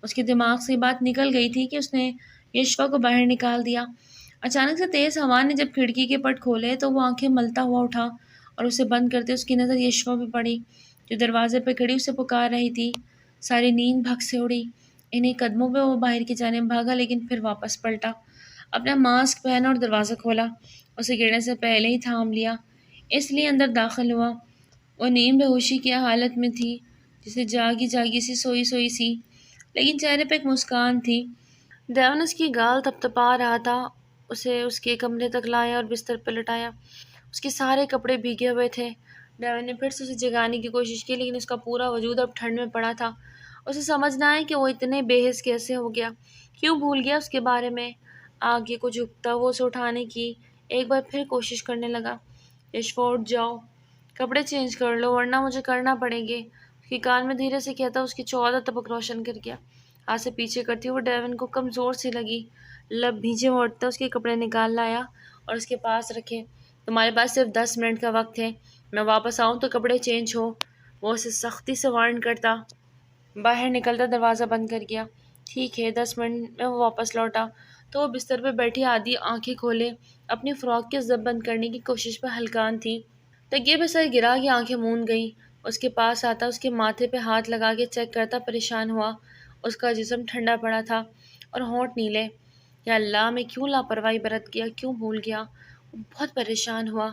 اس کے دماغ سے یہ بات نکل گئی تھی کہ اس نے یشوا کو باہر نکال دیا۔ اچانک سے تیز ہوا نے جب کھڑکی کے پٹ کھولے تو وہ آنکھیں ملتا ہوا اٹھا اور اسے بند کرتے اس کی نظر یشوا پہ پڑی جو دروازے پہ کھڑی اسے پکار رہی تھی۔ ساری نیند بھگ سے اڑی۔ انہیں قدموں پہ وہ باہر کی جانب بھاگا لیکن پھر واپس پلٹا، اپنا ماسک پہنا اور دروازہ کھولا۔ اسے گرنے سے پہلے ہی تھام لیا، اس لیے اندر داخل ہوا۔ وہ نیم بے ہوشی کی حالت میں تھی، جسے جاگی جاگی سی سوئی سوئی سی، لیکن چہرے پہ ایک مسکان تھی۔ ڈیون اس کی گال تپ تپا رہا تھا، اسے اس کے کمرے تک لایا اور بستر پہ لٹایا۔ اس کے سارے کپڑے بھیگے ہوئے تھے۔ ڈیون نے پھر سے اسے جگانے کی کوشش کی لیکن اس کا پورا وجود اب ٹھنڈ میں پڑا تھا۔ اسے سمجھ نہ آئے کہ وہ اتنے بے حس کیسے ہو گیا، کیوں بھول گیا اس کے بارے میں۔ آگے کو جھکتا وہ اسے اٹھانے کی ایک بار پھر کوشش کرنے لگا۔ یشوا اٹھ جاؤ، کپڑے چینج کر لو ورنہ مجھے کرنا پڑیں گے، اس کے کان میں دھیرے سے کہتا اس کی چودہ تبک روشن کر گیا۔ ہاتھ سے پیچھے کرتی وہ ڈیون کو کمزور سی لگی، لب بھیجے موڑتا اس کے کپڑے نکال لایا اور اس کے پاس رکھے۔ تمہارے پاس صرف 10 منٹ کا وقت ہے، میں واپس آؤں تو کپڑے چینج ہو، وہ اسے سختی سے وارن کرتا۔ باہر نکلتا دروازہ بند کر گیا۔ ٹھیک ہے، 10 منٹ میں وہ واپس لوٹا تو وہ بستر پہ بیٹھی آدھی آنکھیں کھولے اپنی فراک کے زب بند کرنے کی کوشش پہ ہلکان تھی۔ تکیے پہ سر گرا کے آنکھیں موند گئیں۔ اس کے پاس آتا، اس کے ماتھے پہ ہاتھ لگا کے چیک کرتا، پریشان ہوا۔ اس کا جسم ٹھنڈا پڑا تھا اور ہونٹ نیلے۔ یا اللہ، میں کیوں لاپرواہی برت گیا، کیوں بھول گیا؟ وہ بہت پریشان ہوا۔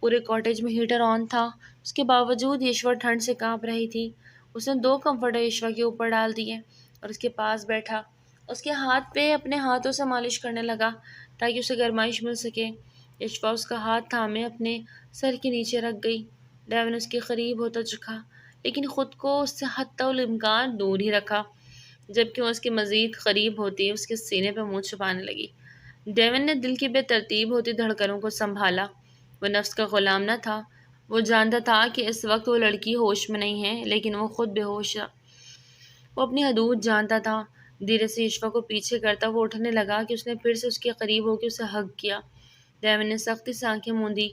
پورے کاٹیج میں ہیٹر آن تھا، اس کے باوجود یشوا ٹھنڈ سے کانپ رہی تھی۔ اس نے 2 کمفرٹر یشوا کے اوپر ڈال دیے اور اس کے پاس بیٹھا، اس کے ہاتھ پہ اپنے ہاتھوں سے مالش کرنے لگا تاکہ اسے گرمائش مل سکے۔ یشوا اس کا ہاتھ تھامے اپنے سر کے نیچے رکھ گئی۔ ڈیون اس کے قریب ہوتا چکا لیکن خود کو اس سے حتی الامکان دور ہی رکھا، جبکہ وہ اس کے مزید قریب ہوتی اس کے سینے پہ منہ چھپانے لگی۔ ڈیون نے دل کی بے ترتیب ہوتی دھڑکنوں کو سنبھالا۔ وہ نفس کا غلام نہ تھا، وہ جانتا تھا کہ اس وقت وہ لڑکی ہوش میں نہیں ہے لیکن وہ خود بے ہوش ہے۔ وہ اپنی حدود جانتا تھا۔ دھیرے سے یشوا کو پیچھے کرتا وہ اٹھنے لگا کہ اس نے پھر سے اس کے قریب ہو کے اسے ہگ کیا۔ ڈیون نے سختی سے آنکھیں موندی،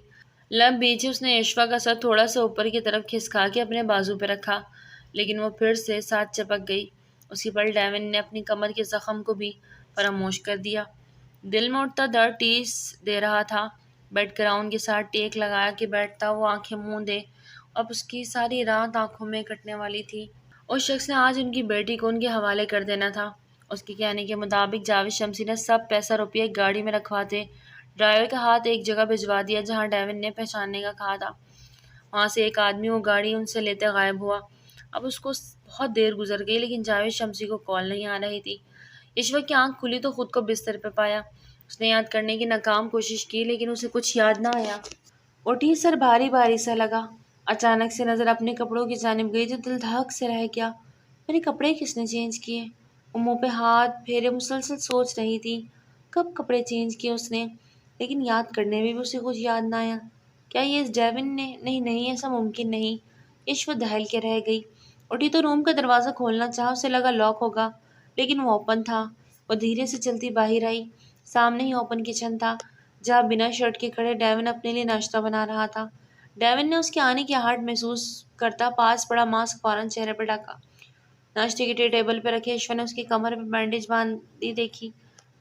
لب بیچے اس نے یشوا کا سر تھوڑا سا اوپر کی طرف کھسکا کے اپنے بازو پہ رکھا لیکن وہ پھر سے ساتھ چپک گئی۔ اسی پل ڈیون نے اپنی کمر کے زخم کو بھی فراموش کر دیا۔ دل میں اٹھتا درد ٹیس دے رہا تھا۔ بیڈ گراؤنڈ کے ساتھ ٹیک لگایا کہ بیٹھتا وہ آنکھیں موندے، اب اس کی ساری رات آنکھوں میں کٹنے والی تھی۔ اس شخص نے آج ان کی بیٹی کو ان کے حوالے کر دینا تھا۔ اس کے کہنے کے مطابق جاوید شمسی نے سب پیسہ روپیہ ایک گاڑی میں رکھواتے ڈرائیور کا ہاتھ ایک جگہ بھجوا دیا جہاں ڈیون نے پہچاننے کا کہا تھا۔ وہاں سے ایک آدمی وہ گاڑی ان سے لیتے غائب ہوا۔ اب اس کو بہت دیر گزر گئی لیکن جاوید شمسی کو کال نہیں آ رہی تھی۔ یشوا کی آنکھ کھلی تو خود کو بستر پہ پایا۔ اس نے یاد کرنے کی ناکام کوشش کی لیکن اسے کچھ یاد نہ آیا۔ اٹھی، سر بھاری بھاری سا لگا۔ اچانک سے نظر اپنے کپڑوں کی جانب گئی تو دل دھڑک سے رہ گیا۔ میرے کپڑے کس نے چینج کیے؟ وہ منہ پہ ہاتھ پھیرے مسلسل سوچ رہی تھی کب کپڑے چینج کیے اس نے، لیکن یاد کرنے میں بھی اسے کچھ یاد نہ آیا۔ کیا یہ اس ڈیون نے؟ نہیں نہیں، ایسا ممکن نہیں۔ یشوا دہل کے رہ گئی، اٹھی تو روم کا دروازہ کھولنا چاہا، اسے لگا لاک ہوگا لیکن وہ اوپن تھا۔ وہ دھیرے سے چلتی باہر آئی، سامنے ہی اوپن کچن تھا جہاں بنا شرٹ کے کھڑے ڈیون اپنے لیے ناشتہ بنا رہا تھا۔ ڈیون نے اس کے آنے کی آہٹ محسوس کرتا پاس پڑا ماسک فوراً چہرے پہ ڈھکا۔ ناشتے کی ٹرے ٹیبل پہ رکھے یشوا نے اس کی کمر پہ بینڈیج باندھی دیکھی۔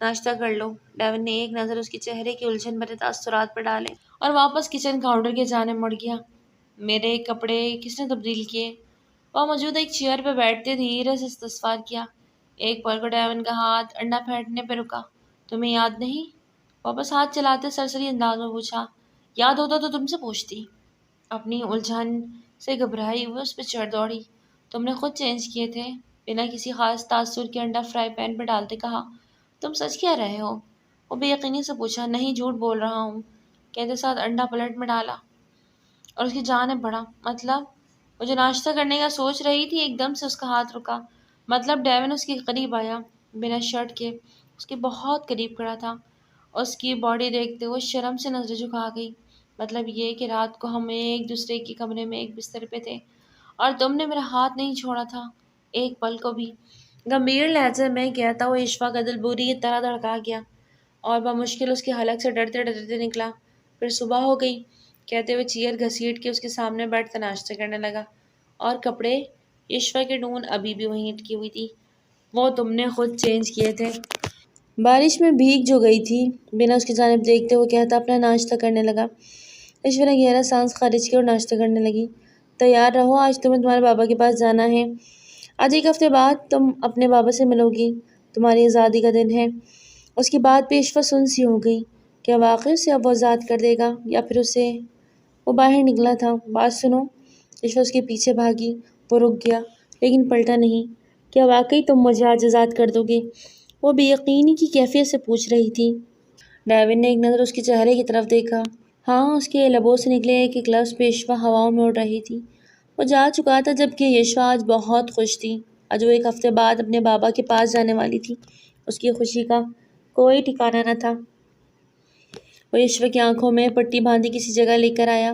ناشتہ کر لو۔ ڈیون نے ایک نظر اس کے چہرے کے الجھن بھرے تاثرات پر ڈالے اور واپس کچن کاؤنٹر کی جانب مڑ گیا۔ میرے کپڑے کس نے تبدیل کیے؟ وہاں موجود ایک چیئر پہ بیٹھتے دھیرے سے استفسار کیا۔ ایک پل کو ڈیون کا ہاتھ انڈا پھینٹنے پہ رکا۔ تمہیں یاد نہیں؟ واپس ہاتھ چلاتے سرسری انداز میں پوچھا۔ یاد ہوتا تو تم سے پوچھتی۔ اپنی الجھن سے گھبرائی ہوئی اس پہ چڑھ دوڑی۔ تم نے خود چینج کیے تھے؟ بنا کسی خاص تاثر کے انڈا فرائی پین پہ ڈالتے کہا۔ تم سچ کہہ رہے ہو؟ وہ بے یقینی سے پوچھا۔ نہیں، جھوٹ بول رہا ہوں، کہتے ساتھ انڈا پلٹ میں ڈالا اور اس کی جانب بڑھا۔ مطلب؟ وہ جو ناشتہ کرنے کا سوچ رہی تھی ایک دم سے اس کا ہاتھ رکا۔ مطلب ڈیون اس کے قریب آیا، بنا شرٹ کے، اس کے بہت قریب کھڑا تھا۔ اس کی باڈی دیکھتے ہوئے شرم سے نظریں جھکا گئی۔ مطلب یہ کہ رات کو ہم ایک دوسرے کے کمرے میں ایک بستر پہ تھے اور تم نے میرا ہاتھ نہیں چھوڑا تھا ایک پل کو بھی۔ گمبھیر لہجے میں کہتا ہوا یشوا کا دل بری طرح دھڑکا گیا اور بمشکل اس کے حلق سے ڈرتے ڈرتے نکلا۔ پھر صبح ہو گئی، کہتے ہوئے چیئر گھسیٹ کے اس کے سامنے بیٹھ کر ناشتہ کرنے لگا۔ اور کپڑے؟ یشوا کی ٹون ابھی بھی وہیں اٹکی ہوئی تھی۔ وہ تم نے خود چینج کیے تھے۔ بارش میں بھیگ جو گئی تھی، بنا اس کی جانب دیکھتے وہ کہتا اپنا ناشتہ کرنے لگا۔ یشوا نے گہرا سانس خارج کی اور ناشتہ کرنے لگی۔ تیار رہو، آج تمہیں تمہارے بابا کے پاس جانا ہے۔ آج ایک ہفتے بعد تم اپنے بابا سے ملو گی، تمہاری آزادی کا دن ہے۔ اس کی بات پہ یشوا سن سی ہو گئی۔ کیا واقعی اسے اب وہ آزاد کر دے گا یا پھر اسے؟ وہ باہر نکلا تھا۔ بات سنو۔ یشوا اس کے پیچھے بھاگی۔ وہ رک گیا لیکن پلٹا نہیں۔ کیا واقعی تم مجھے آج آزاد کر دو گے؟ وہ بے یقینی کی کیفیت سے پوچھ رہی تھی۔ ڈیون نے ایک نظر اس کے چہرے کی طرف دیکھا۔ ہاں، اس کے لبوں سے نکلے ایک ایک لفظ پہ یشوا ہواؤں میں اڑ رہی تھی۔ وہ جا چکا تھا جبکہ یشوا آج بہت خوش تھی۔ آج وہ ایک ہفتے بعد اپنے بابا کے پاس جانے والی تھی۔ اس کی خوشی کا کوئی ٹھکانہ نہ تھا۔ وہ یشوا کی آنکھوں میں پٹی باندھی کسی جگہ لے کر آیا۔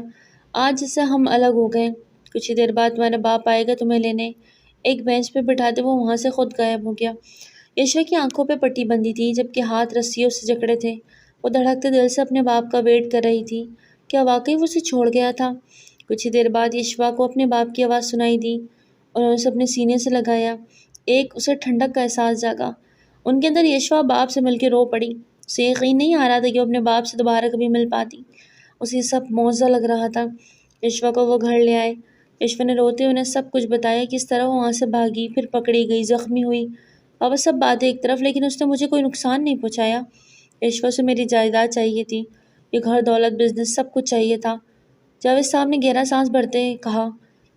آج جیسے ہم الگ ہو گئے، کچھ ہی دیر بعد تمہارا باپ آئے گا تمہیں لینے۔ ایک بینچ پہ بٹھاتے وہ وہاں سے خود غائب ہو گیا۔ یشوا کی آنکھوں پہ پٹی بندھی تھی جبکہ ہاتھ رسیوں سے جکڑے تھے۔ وہ دھڑکتے دل سے اپنے باپ کا ویٹ کر رہی تھی۔ کیا واقعی وہ اسے چھوڑ گیا تھا؟ کچھ ہی دیر بعد یشوا کو اپنے باپ کی آواز سنائی دی۔ انہوں نے اسے اپنے سینے سے لگایا۔ ایک اسے ٹھنڈک کا احساس جاگا۔ ان کے اندر یشوا باپ سے مل کے رو پڑی۔ اسے یقین نہیں آ رہا تھا کہ وہ اپنے باپ سے دوبارہ کبھی مل پاتی۔ اسے سب معجزہ لگ رہا تھا۔ یشوا کو وہ گھر لے آئے۔ یشوا نے روتے انہیں سب کچھ بتایا، کس طرح وہ وہاں سے بھاگی، پھر پکڑی گئی، زخمی ہوئی۔ بابا سب باتیں ایک طرف، لیکن اس نے مجھے کوئی نقصان نہیں پہنچایا۔ یشوا سے میری جائیداد چاہیے تھی، یہ گھر، دولت، بزنس، سب کچھ چاہیے تھا۔ جاوید صاحب نے گہرا سانس بھرتے کہا۔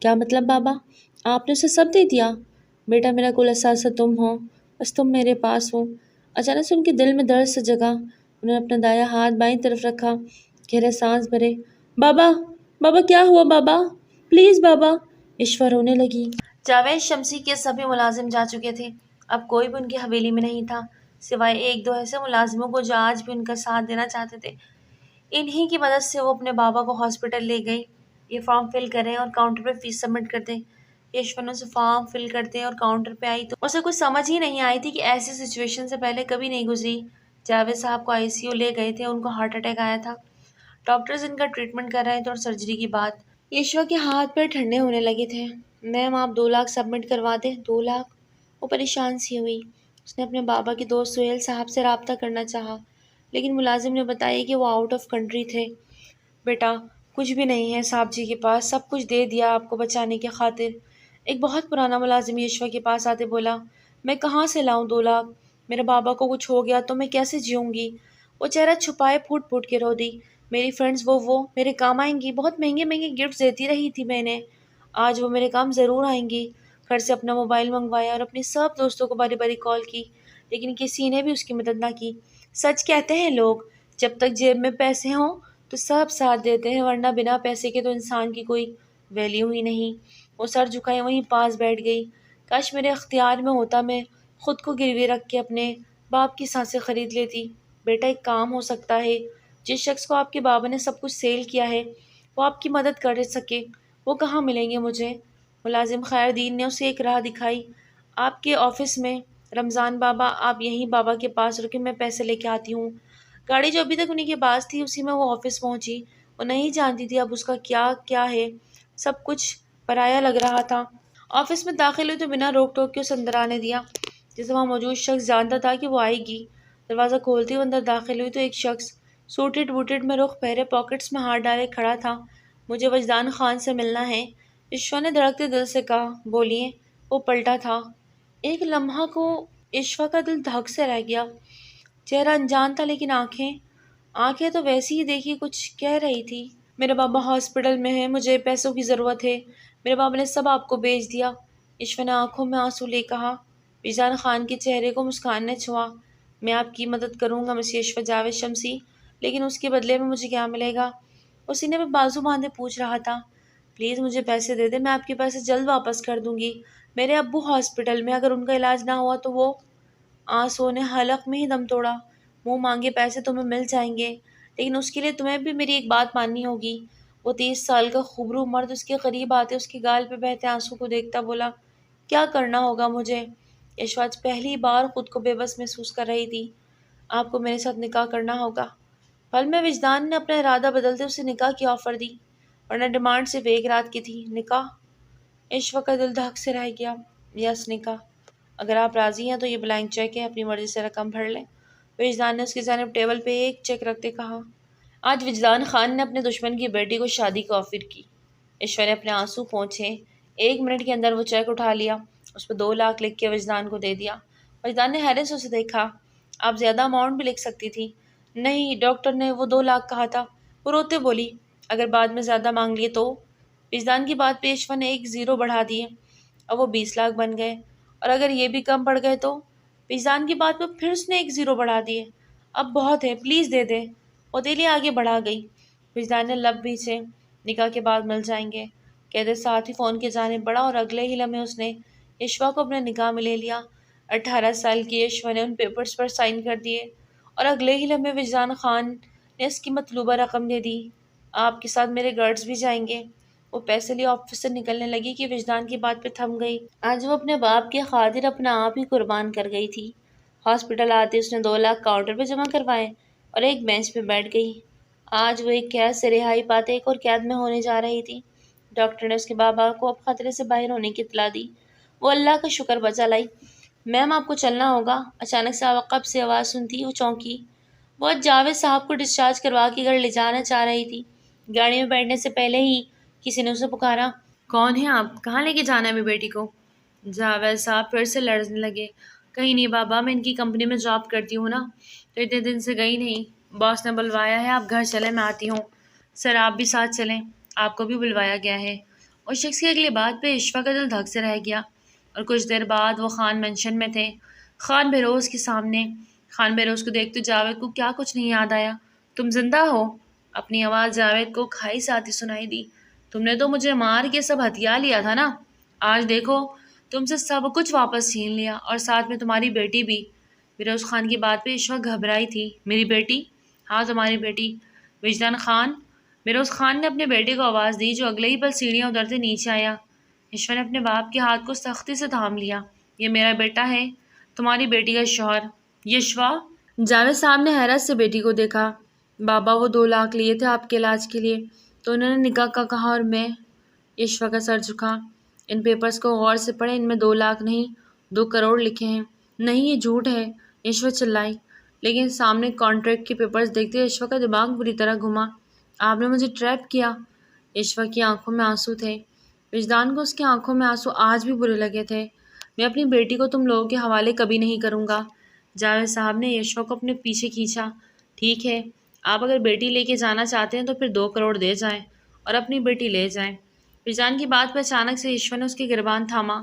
کیا مطلب بابا؟ آپ نے اسے سب دے دیا؟ بیٹا، میرا کل اثاثہ تم ہو، بس تم میرے پاس ہو۔ اچانک سے ان کے دل میں درد سے جگا۔ انہوں نے اپنا دایاں ہاتھ بائیں طرف رکھا، گہرے سانس بھرے۔ بابا، بابا کیا ہوا بابا؟ پلیز بابا۔ یشوا رونے لگی۔ جاوید شمسی کے سبھی ملازم جا چکے تھے۔ اب کوئی بھی ان کی حویلی میں نہیں تھا سوائے ایک دو ایسے ملازموں کو جو آج بھی ان کا ساتھ دینا چاہتے تھے۔ انہی کی مدد سے وہ اپنے بابا کو ہاسپٹل لے گئی۔ یہ فارم فل کریں اور کاؤنٹر پہ فیس سبمٹ کر دیں۔ یشوا نے اسے فارم فل کرتے اور کاؤنٹر پہ آئی تو اسے کچھ سمجھ ہی نہیں آئی تھی کہ ایسی سچویشن سے پہلے کبھی نہیں گزری۔ جاوید صاحب کو ICU لے گئے تھے، ان کو ہارٹ اٹیک آیا تھا۔ ڈاکٹرز ان کا ٹریٹمنٹ کر رہے تھے اور سرجری کی بات۔ یشوا کے ہاتھ پیر ٹھنڈے ہونے لگے تھے۔ میم آپ 2 لاکھ سبمٹ کروا دیں۔ 2 لاکھ؟ وہ پریشان سی ہوئی۔ اس نے اپنے بابا کے دوست سہیل صاحب سے رابطہ کرنا چاہا لیکن ملازم نے بتایا کہ وہ آؤٹ آف کنٹری تھے۔ بیٹا، کچھ بھی نہیں ہے صاحب جی کے پاس، سب کچھ دے دیا آپ کو بچانے کی خاطر۔ ایک بہت پرانا ملازم یشوا کے پاس آتے بولا، میں کہاں سے لاؤں 2 لاکھ؟ میرے بابا کو کچھ ہو گیا تو میں کیسے جیوں گی؟ وہ چہرہ چھپائے پھوٹ پھوٹ کے رو دی۔ میری فرینڈز وہ میرے کام آئیں گی، بہت مہنگے مہنگے گفٹس دیتی رہی تھی میں انہیں، آج وہ میرے کام ضرور آئیں گی۔ گھر سے اپنا موبائل منگوایا اور اپنی سب دوستوں کو باری باری کال کی لیکن کسی نے بھی اس کی مدد نہ کی۔ سچ کہتے ہیں لوگ، جب تک جیب میں پیسے ہوں تو سب ساتھ دیتے ہیں، ورنہ بنا پیسے کے تو انسان کی کوئی ویلیو ہی نہیں۔ وہ سر جھکائے وہیں پاس بیٹھ گئی۔ کاش میرے اختیار میں ہوتا، میں خود کو گروی رکھ کے اپنے باپ کی سانسیں خرید لیتی۔ بیٹا، ایک کام ہو سکتا ہے، جس شخص کو آپ کے بابا نے سب کچھ سیل کیا ہے وہ آپ کی مدد کر سکے، وہ کہاں ملیں گے مجھے؟ ملازم خیر دین نے اسے ایک راہ دکھائی۔ آپ کے آفس میں۔ رمضان بابا، آپ یہیں بابا کے پاس رکے، میں پیسے لے کے آتی ہوں۔ گاڑی جو ابھی تک انہیں کے پاس تھی اسی میں وہ آفس پہنچی۔ وہ نہیں جانتی تھی اب اس کا کیا کیا ہے، سب کچھ پرایا لگ رہا تھا۔ آفس میں داخل ہوئی تو بنا روک ٹوک کے اسے اندر آنے دیا، جسے وہاں موجود شخص جانتا تھا کہ وہ آئے گی۔ دروازہ کھولتے ہوئے اندر داخل ہوئی تو ایک شخص سوٹڈ بوٹڈ میں رخ پہرے، پاکٹس میں ہاتھ ڈالے کھڑا تھا۔ مجھے وجدان خان سے ملنا ہے، عشوہ نے دھڑکتے دل سے کہا۔ بولیے۔ وہ پلٹا تھا۔ ایک لمحہ کو عشوہ کا دل دھک سے رہ گیا۔ چہرہ انجان تھا لیکن آنکھیں تو ویسی ہی دیکھی کچھ کہہ رہی تھی۔ میرے بابا ہاسپٹل میں ہیں، مجھے پیسوں کی ضرورت ہے، میرے بابا نے سب آپ کو بیچ دیا، عشوہ نے آنکھوں میں آنسو لے کہا۔ وجدان خان کے چہرے کو مسکان نے چھوا۔ میں آپ کی مدد کروں گا مسیح عشوہ جاوید شمسی، لیکن اس کے بدلے میں مجھے کیا ملے گا؟ وہ سینے میں بازو باندھے پوچھ رہا تھا۔ پلیز مجھے پیسے دے دے، میں آپ کے پیسے جلد واپس کر دوں گی۔ میرے ابو ہاسپٹل میں، اگر ان کا علاج نہ ہوا تو وہ… آنسو نے حلق میں ہی دم توڑا۔ منہ مانگے پیسے تمہیں مل جائیں گے، لیکن اس کے لیے تمہیں بھی میری ایک بات ماننی ہوگی۔ وہ 30 سال کا خوبرو مرد اس کے قریب آتے اس کے گال پہ بہتے آنسو کو دیکھتا بولا، کیا کرنا ہوگا مجھے؟ عشوہ پہلی بار خود کو بے بس محسوس کر رہی تھی۔ آپ کو میرے ساتھ نکاح کرنا ہوگا۔ پل میں وجدان نے اپنا ارادہ بدلتے اسے نکاح کی آفر دی، ورنہ ڈیمانڈ صرف ایک رات کی تھی۔ نکاح؟ عشوہ کا دل دھک سے رہ گیا۔ یس، نکاح۔ اگر آپ راضی ہیں تو یہ بلینک چیک ہے، اپنی مرضی سے رقم بھر لیں۔ وجدان نے اس کی جانب ٹیبل پہ ایک چیک رکھتے کہا۔ آج وجدان خان نے اپنے دشمن کی بیٹی کو شادی کا آفر کی۔ عشوہ نے اپنے آنسو پونچھے۔ 1 منٹ کے اندر وہ چیک اٹھا لیا، اس پہ 2 لاکھ لکھ کے وجدان کو دے دیا۔ وجدان نے حیرت سے اسے دیکھا۔ آپ زیادہ اماؤنٹ بھی لکھ سکتی تھی۔ نہیں، ڈاکٹر نے وہ 2 لاکھ کہا تھا۔ وہ روتے بولی، اگر بعد میں زیادہ مانگ لیے تو؟ وجدان کی بات پہ عشوہ نے 1 زیرو بڑھا دیے۔ اب وہ 20 لاکھ بن گئے، اور اگر یہ بھی کم پڑ گئے تو؟ وجدان کی بات پہ پھر اس نے 1 زیرو بڑھا دیے۔ اب بہت ہے، پلیز دے دے۔ وہ دلی آگے بڑھا گئی۔ وجدان نے لب بھیچے۔ نکاح کے بعد مل جائیں گے، کہتے ساتھ ہی فون کی جانب بڑھا، اور اگلے ہی لمحے اس نے عشوہ کو اپنے نکاح میں لے لیا۔ 18 سال کی عشوہ نے ان پیپرز پر سائن کر دیے، اور اگلے ہی لمحے وجدان خان نے اس کی مطلوبہ رقم دے دی۔ آپ کے ساتھ میرے گارڈز بھی جائیں گے۔ وہ پیسے لیے آفس سے نکلنے لگی کہ وجدان کی بات پہ تھم گئی۔ آج وہ اپنے باپ کی خاطر اپنا آپ ہی قربان کر گئی تھی۔ ہاسپٹل آتے اس نے 2 لاکھ کاؤنٹر پہ جمع کروائے اور ایک بینچ پہ بیٹھ گئی۔ آج وہ ایک قید سے رہائی پاتے ایک اور قید میں ہونے جا رہی تھی۔ ڈاکٹر نے اس کے بابا کو اب خطرے سے باہر ہونے کی اطلاع دی۔ وہ اللہ کا شکر بجا لائی۔ میم، آپ کو چلنا ہوگا۔ اچانک سے عقب سے آواز سنتی وہ چونکی۔ وہ جاوید صاحب کو ڈسچارج کروا کے گھر لے جانا چاہ رہی تھی۔ گاڑی میں بیٹھنے سے پہلے ہی کسی نے اسے پکارا۔ کون ہیں آپ؟ کہاں لے کے جانا ہے میری بیٹی کو؟ جاوید صاحب پھر سے لڑنے لگے۔ کہیں نہیں بابا، میں ان کی کمپنی میں جاب کرتی ہوں نا، تو اتنے دن سے گئی نہیں، باس نے بلوایا ہے، آپ گھر چلیں، میں آتی ہوں۔ سر آپ بھی ساتھ چلیں، آپ کو بھی بلوایا گیا ہے۔ اس شخص کی اگلی بات پہ عشوہ کا دل دھک سے رہ گیا، اور کچھ دیر بعد وہ خان مینشن میں تھے، خان بہروز کے سامنے۔ خان بہروز کو دیکھتے جاوید کو کیا کچھ نہیں یاد آیا۔ تم زندہ ہو؟ اپنی آواز جاوید کو کھائی سے آتی سنائی دی۔ تم نے تو مجھے مار کے سب ہتھیار لیا تھا نا، آج دیکھو تم سے سب کچھ واپس چھین لیا، اور ساتھ میں تمہاری بیٹی بھی۔ بہروز خان کی بات پہ عشوہ گھبرائی تھی۔ میری بیٹی؟ ہاں، تمہاری بیٹی۔ وجدان خان؟ بہروز خان نے اپنے بیٹے کو آواز دی، جو اگلے ہی پل سیڑھیاں اترتے نیچے آیا۔ عشوہ نے اپنے باپ کے ہاتھ کو سختی سے تھام لیا۔ یہ میرا بیٹا ہے، تمہاری بیٹی کا شوہر۔ یشوا؟ جاوید صاحب نے حیرت سے بیٹی کو دیکھا۔ بابا، وہ 2 لاکھ لیے تھے آپ کے علاج کے لیے، تو انہوں نے نکاح کا کہا، اور میں… یشوا کا سر جھکا۔ ان پیپرز کو غور سے پڑھیں، ان میں 2 لاکھ نہیں 2 کروڑ لکھے ہیں۔ نہیں، یہ جھوٹ ہے، یشوا چلائی۔ لیکن سامنے کانٹریکٹ کے پیپرز دیکھتے یشوا کا دماغ بری طرح گھما۔ آپ نے مجھے ٹریپ کیا۔ یشوا کی آنکھوں میں آنسو تھے۔ وجدان کو اس کی آنکھوں میں آنسو آج بھی برے لگے تھے۔ میں اپنی بیٹی کو تم لوگوں کے حوالے کبھی نہیں کروں گا۔ جاوید صاحب نے یشوا کو اپنے پیچھے کھینچا۔ ٹھیک ہے، آپ اگر بیٹی لے کے جانا چاہتے ہیں تو پھر 2 کروڑ دے جائیں اور اپنی بیٹی لے جائیں۔ وجدان کی بات پہ اچانک سے یشوا نے اس کے گربان تھاما۔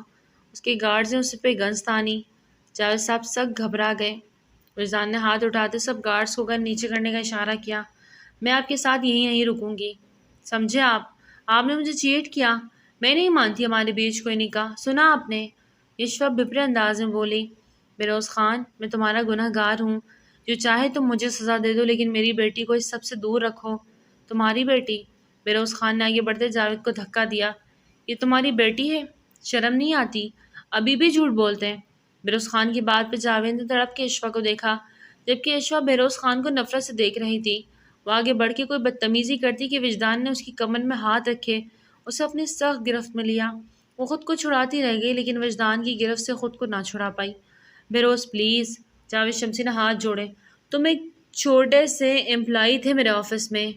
اس کے گارڈز نے اس پہ گنز تانی۔ جاوید صاحب سب گھبرا گئے۔ وجدان نے ہاتھ اٹھاتے سب گارڈز کو گن نیچے کرنے کا اشارہ کیا۔ میں آپ کے ساتھ یہیں رکوں گی، سمجھے آپ؟ آپ نے مجھے چیٹ کیا، میں نہیں مانتی ہمارے بیچ کوئی نکاح، سنا آپ نے؟ یشوا بپرے انداز میں بولی۔ بیروز خان، میں تمہارا گناہ گار ہوں، جو چاہے تم مجھے سزا دے دو لیکن میری بیٹی کو اس سب سے دور رکھو۔ تمہاری بیٹی؟ بیروز خان نے آگے بڑھتے جاوید کو دھکا دیا۔ یہ تمہاری بیٹی ہے؟ شرم نہیں آتی؟ ابھی بھی جھوٹ بولتے ہیں۔ بیروز خان کی بات پہ جاوید نے تڑپ کے اشوا کو دیکھا، جبکہ اشوا بیروز خان کو نفرت سے دیکھ رہی تھی۔ وہ آگے بڑھ کے کوئی بدتمیزی کرتی کہ وجدان نے اس کی کمر میں ہاتھ رکھے اسے اپنی سخت گرفت میں لیا۔ وہ خود کو چھڑاتی رہ گئی لیکن وجدان کی گرفت سے خود کو نہ چھڑا پائی۔ بیروز پلیز، جاوید شمسی نے ہاتھ جوڑے، تم ایک چھوٹے سے امپلائی تھے میرے آفس میں،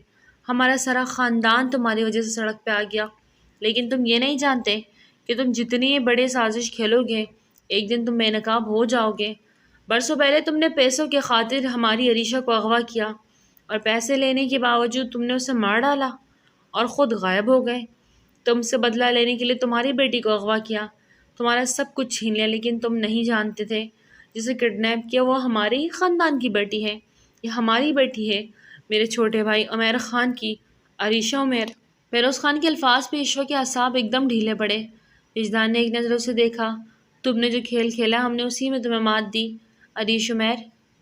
ہمارا سارا خاندان تمہاری وجہ سے سڑک پہ آ گیا، لیکن تم یہ نہیں جانتے کہ تم جتنی بڑے سازش کھیلو گے ایک دن تم بے نقاب ہو جاؤ گے۔ برسوں پہلے تم نے پیسوں کی خاطر ہماری عریشہ کو اغوا کیا اور پیسے لینے کے باوجود تم نے اسے مار ڈالا اور خود غائب ہو گئے۔ تم سے بدلہ لینے کے لیے تمہاری بیٹی کو اغوا کیا، تمہارا سب کچھ چھین لیا، لیکن تم نہیں جانتے تھے جسے کڈنیپ کیا وہ ہمارے ہی خاندان کی بیٹی ہے، یہ ہماری بیٹی ہے، میرے چھوٹے بھائی عمیر خان کی، عریشہ عمیر۔ فیروز خان کے الفاظ پہ ایشور کے اعصاب ایک دم ڈھیلے پڑے۔ وجدان نے ایک نظر اسے دیکھا۔ تم نے جو کھیل کھیلا ہم نے اسی میں تمہیں مات دی۔ عریش عمیر،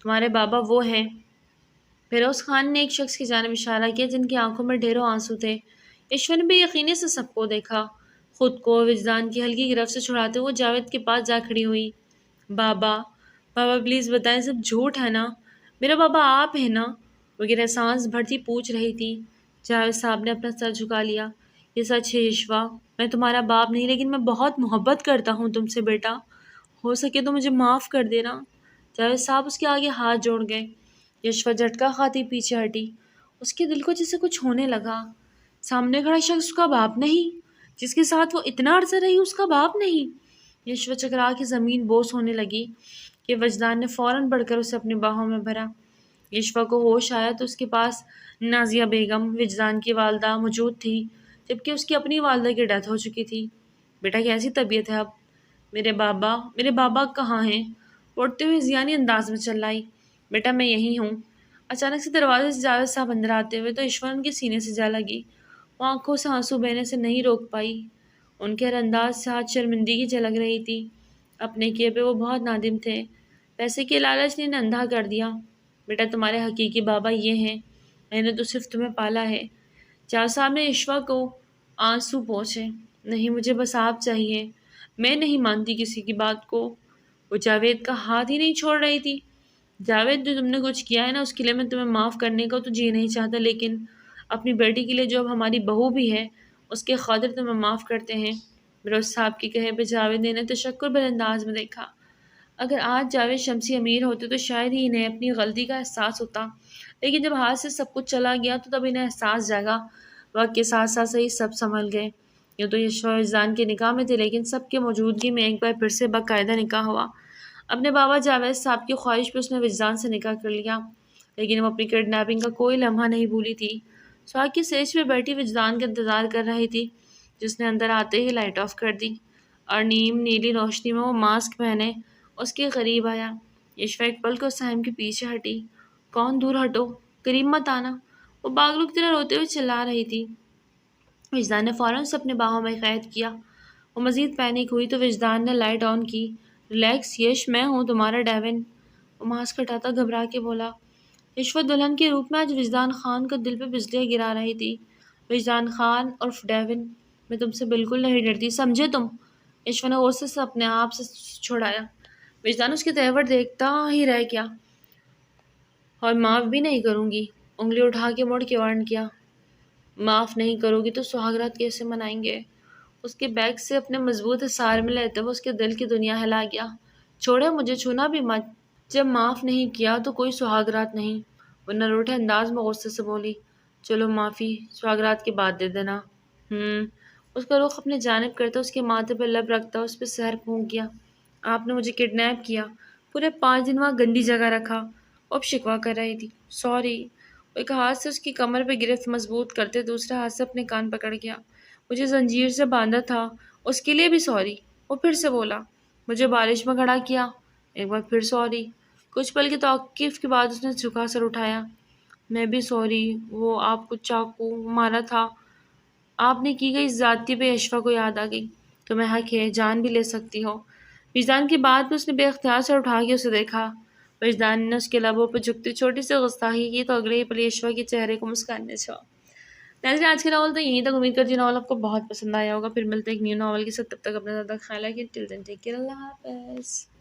تمہارے بابا وہ ہیں۔ فیروز خان نے ایک شخص کی جانب اشارہ کیا جن کی آنکھوں میں ڈھیروں آنسو تھے۔ ایشور نے بے یقینی سے سب کو دیکھا۔ خود کو وجدان کی ہلکی گرفت سے چھڑاتے ہوئے جاوید کے پاس جا کھڑی ہوئی۔ بابا، بابا پلیز بتائیں سب جھوٹ ہے نا؟ میرا بابا آپ ہیں نا؟ وہ گرہ سانس بھرتی پوچھ رہی تھی۔ جاوید صاحب نے اپنا سر جھکا لیا۔ یہ سچ ہے یشوا، میں تمہارا باپ نہیں لیکن میں بہت محبت کرتا ہوں تم سے بیٹا، ہو سکے تو مجھے معاف کر دینا۔ جاوید صاحب اس کے آگے ہاتھ جوڑ گئے۔ یشوا جھٹکا کھاتی پیچھے ہٹی۔ اس کے دل کو جیسے کچھ ہونے لگا۔ سامنے کھڑا شخص اس کا باپ نہیں، جس کے ساتھ وہ اتنا عرصہ رہی اس کا باپ نہیں۔ یشوا چکرا کے زمین بوس ہونے لگی کہ وجدان نے فوراً بڑھ کر اسے اپنی باہوں میں بھرا۔ یشوا کو ہوش آیا تو اس کے پاس نازیہ بیگم، وجدان کی والدہ، موجود تھی، جبکہ اس کی اپنی والدہ کی ڈیتھ ہو چکی تھی۔ بیٹا کیسی طبیعت ہے اب؟ میرے بابا کہاں ہیں؟ اٹھتے ہوئے زیانی انداز میں چلائی۔ بیٹا میں یہی ہوں۔ اچانک سے دروازے سے جاوید صاحب اندر آتے ہوئے تو ایشور ان کے سینے سے جا لگی۔ وہ آنکھوں سے آنسو بہنے سے نہیں روک پائی۔ ان کے ہر انداز سے آج شرمندگی جھلک رہی تھی۔ اپنے کیے پہ وہ بہت نادم تھے۔ پیسے کے لالچ نے انہیں اندھا کر دیا۔ بیٹا تمہارے حقیقی بابا یہ ہیں، میں نے تو صرف تمہیں پالا ہے۔ جاوید صاحب نے ایشوا کو آنسو پہنچے۔ نہیں مجھے بس آپ چاہیے، میں نہیں مانتی کسی کی بات کو۔ وہ جاوید کا ہاتھ ہی نہیں چھوڑ رہی تھی۔ جاوید جو تم نے کچھ کیا ہے نا اس کے لیے میں تمہیں معاف کرنے کو تو جی نہیں چاہتا، لیکن اپنی بیٹی کے لیے جو اب ہماری بہو بھی ہے اس کے خاطر تمہیں معاف کرتے ہیں۔ بیروز صاحب کے کہے پہ جاوید نے انہیں تشکر بھرے انداز میں دیکھا۔ اگر آج جاوید شمسی امیر ہوتے تو شاید ہی انہیں اپنی غلطی کا احساس ہوتا، لیکن جب ہاتھ سے سب کچھ چلا گیا تو تب انہیں احساس جاگا۔ وقت کے ساتھ ساتھ صحیح سب سنبھل گئے۔ یہ تو یشوا وجدان کے نکاح میں تھے لیکن سب کے موجودگی میں ایک بار پھر سے باقاعدہ نکاح ہوا۔ اپنے بابا جاوید صاحب کی خواہش پہ اس نے وجدان سے نکاح کر لیا، لیکن وہ اپنی کڈنیپنگ کا کوئی لمحہ نہیں بھولی تھی۔ سہاگ کی سیج پہ بیٹھی وجدان کا انتظار کر رہی تھی، جس نے اندر آتے ہی لائٹ آف کر دی اور نیم نیلی روشنی میں وہ ماسک پہنے اس کے قریب آیا۔ یشوا ایک پل کو سائم کے پیچھے ہٹی۔ کون؟ دور ہٹو، قریب مت آنا، وہ پاگلوں کی طرح روتے ہوئے چلا رہی تھی۔ وجدان نے فوراً اسے اپنے باہوں میں قید کیا۔ وہ مزید پینک ہوئی تو وجدان نے لائٹ آن کی۔ ریلیکس یش، میں ہوں تمہارا ڈیون، وہ ماسک ہٹاتا گھبرا کے بولا۔ یشوا دلہن کے روپ میں آج وجدان خان کو دل پہ بجلیاں گرا رہی تھی۔ وجدان خان عرف ڈیون، میں تم سے بالکل نہیں ڈرتی، سمجھے تم؟ یشوا نے غصے سے اپنے آپ سے چھڑایا۔ وجدان اس کے تیور دیکھتا ہی رہ گیا۔ اور معاف بھی نہیں کروں گی، انگلی اٹھا کے مڑ کے وارن کیا۔ معاف نہیں کرو گی تو سہاگرات کیسے منائیں گے؟ اس کے بیگ سے اپنے مضبوط حصار میں لیتے ہوئے اس کے دل کی دنیا ہلا گیا۔ چھوڑے، مجھے چھونا بھی مت، جب معاف نہیں کیا تو کوئی سہاگرات نہیں، وہ نہ روٹھے انداز میں غصے سے بولی۔ چلو معافی سہاگرات کے بعد دے دینا۔ اس کا رخ اپنے جانب کرتا اس کے ماتھے پہ لب رکھتا اس پہ سحر پھونک گیا۔ آپ نے مجھے کڈنیپ کیا، پورے 5 دن وہاں گندی جگہ رکھا، وہ اب شکوہ کر رہی تھی۔ سوری۔ وہ ایک ہاتھ سے اس کی کمر پہ گرفت مضبوط کرتے دوسرے ہاتھ سے اپنے کان پکڑ گیا۔ مجھے زنجیر سے باندھا تھا، اس کے لیے بھی سوری، وہ پھر سے بولا۔ مجھے بارش میں کھڑا کیا، ایک بار پھر سوری۔ کچھ پل کے توقف کے بعد اس نے جھکا سر اٹھایا۔ میں بھی سوری، وہ آپ کو چاقو مارا تھا، آپ نے کی گئی زیادتی پہ اشفا کو یاد آ گئی. تمہیں حق ہے، جان بھی لے سکتی ہو. وجدان کی بات پہ اس نے بے اختیار سے اٹھا کے اسے دیکھا. وجدان نے اس کے لبوں پہ جھکتی چھوٹی سی گستاخی کی تو اگلے ہی پل اشفا کے چہرے کو مسکرانے چھوا. ناظرین، آج کے ناول تو یہیں تک. امید کرتی ہوں ناول آپ کو بہت پسند آیا ہوگا. پھر ملتے ہیں ایک نیو ناول کے ساتھ. تب تک اپنا زیادہ خیال رکھیں. ٹل دین ٹیک کیئر. اللہ حافظ.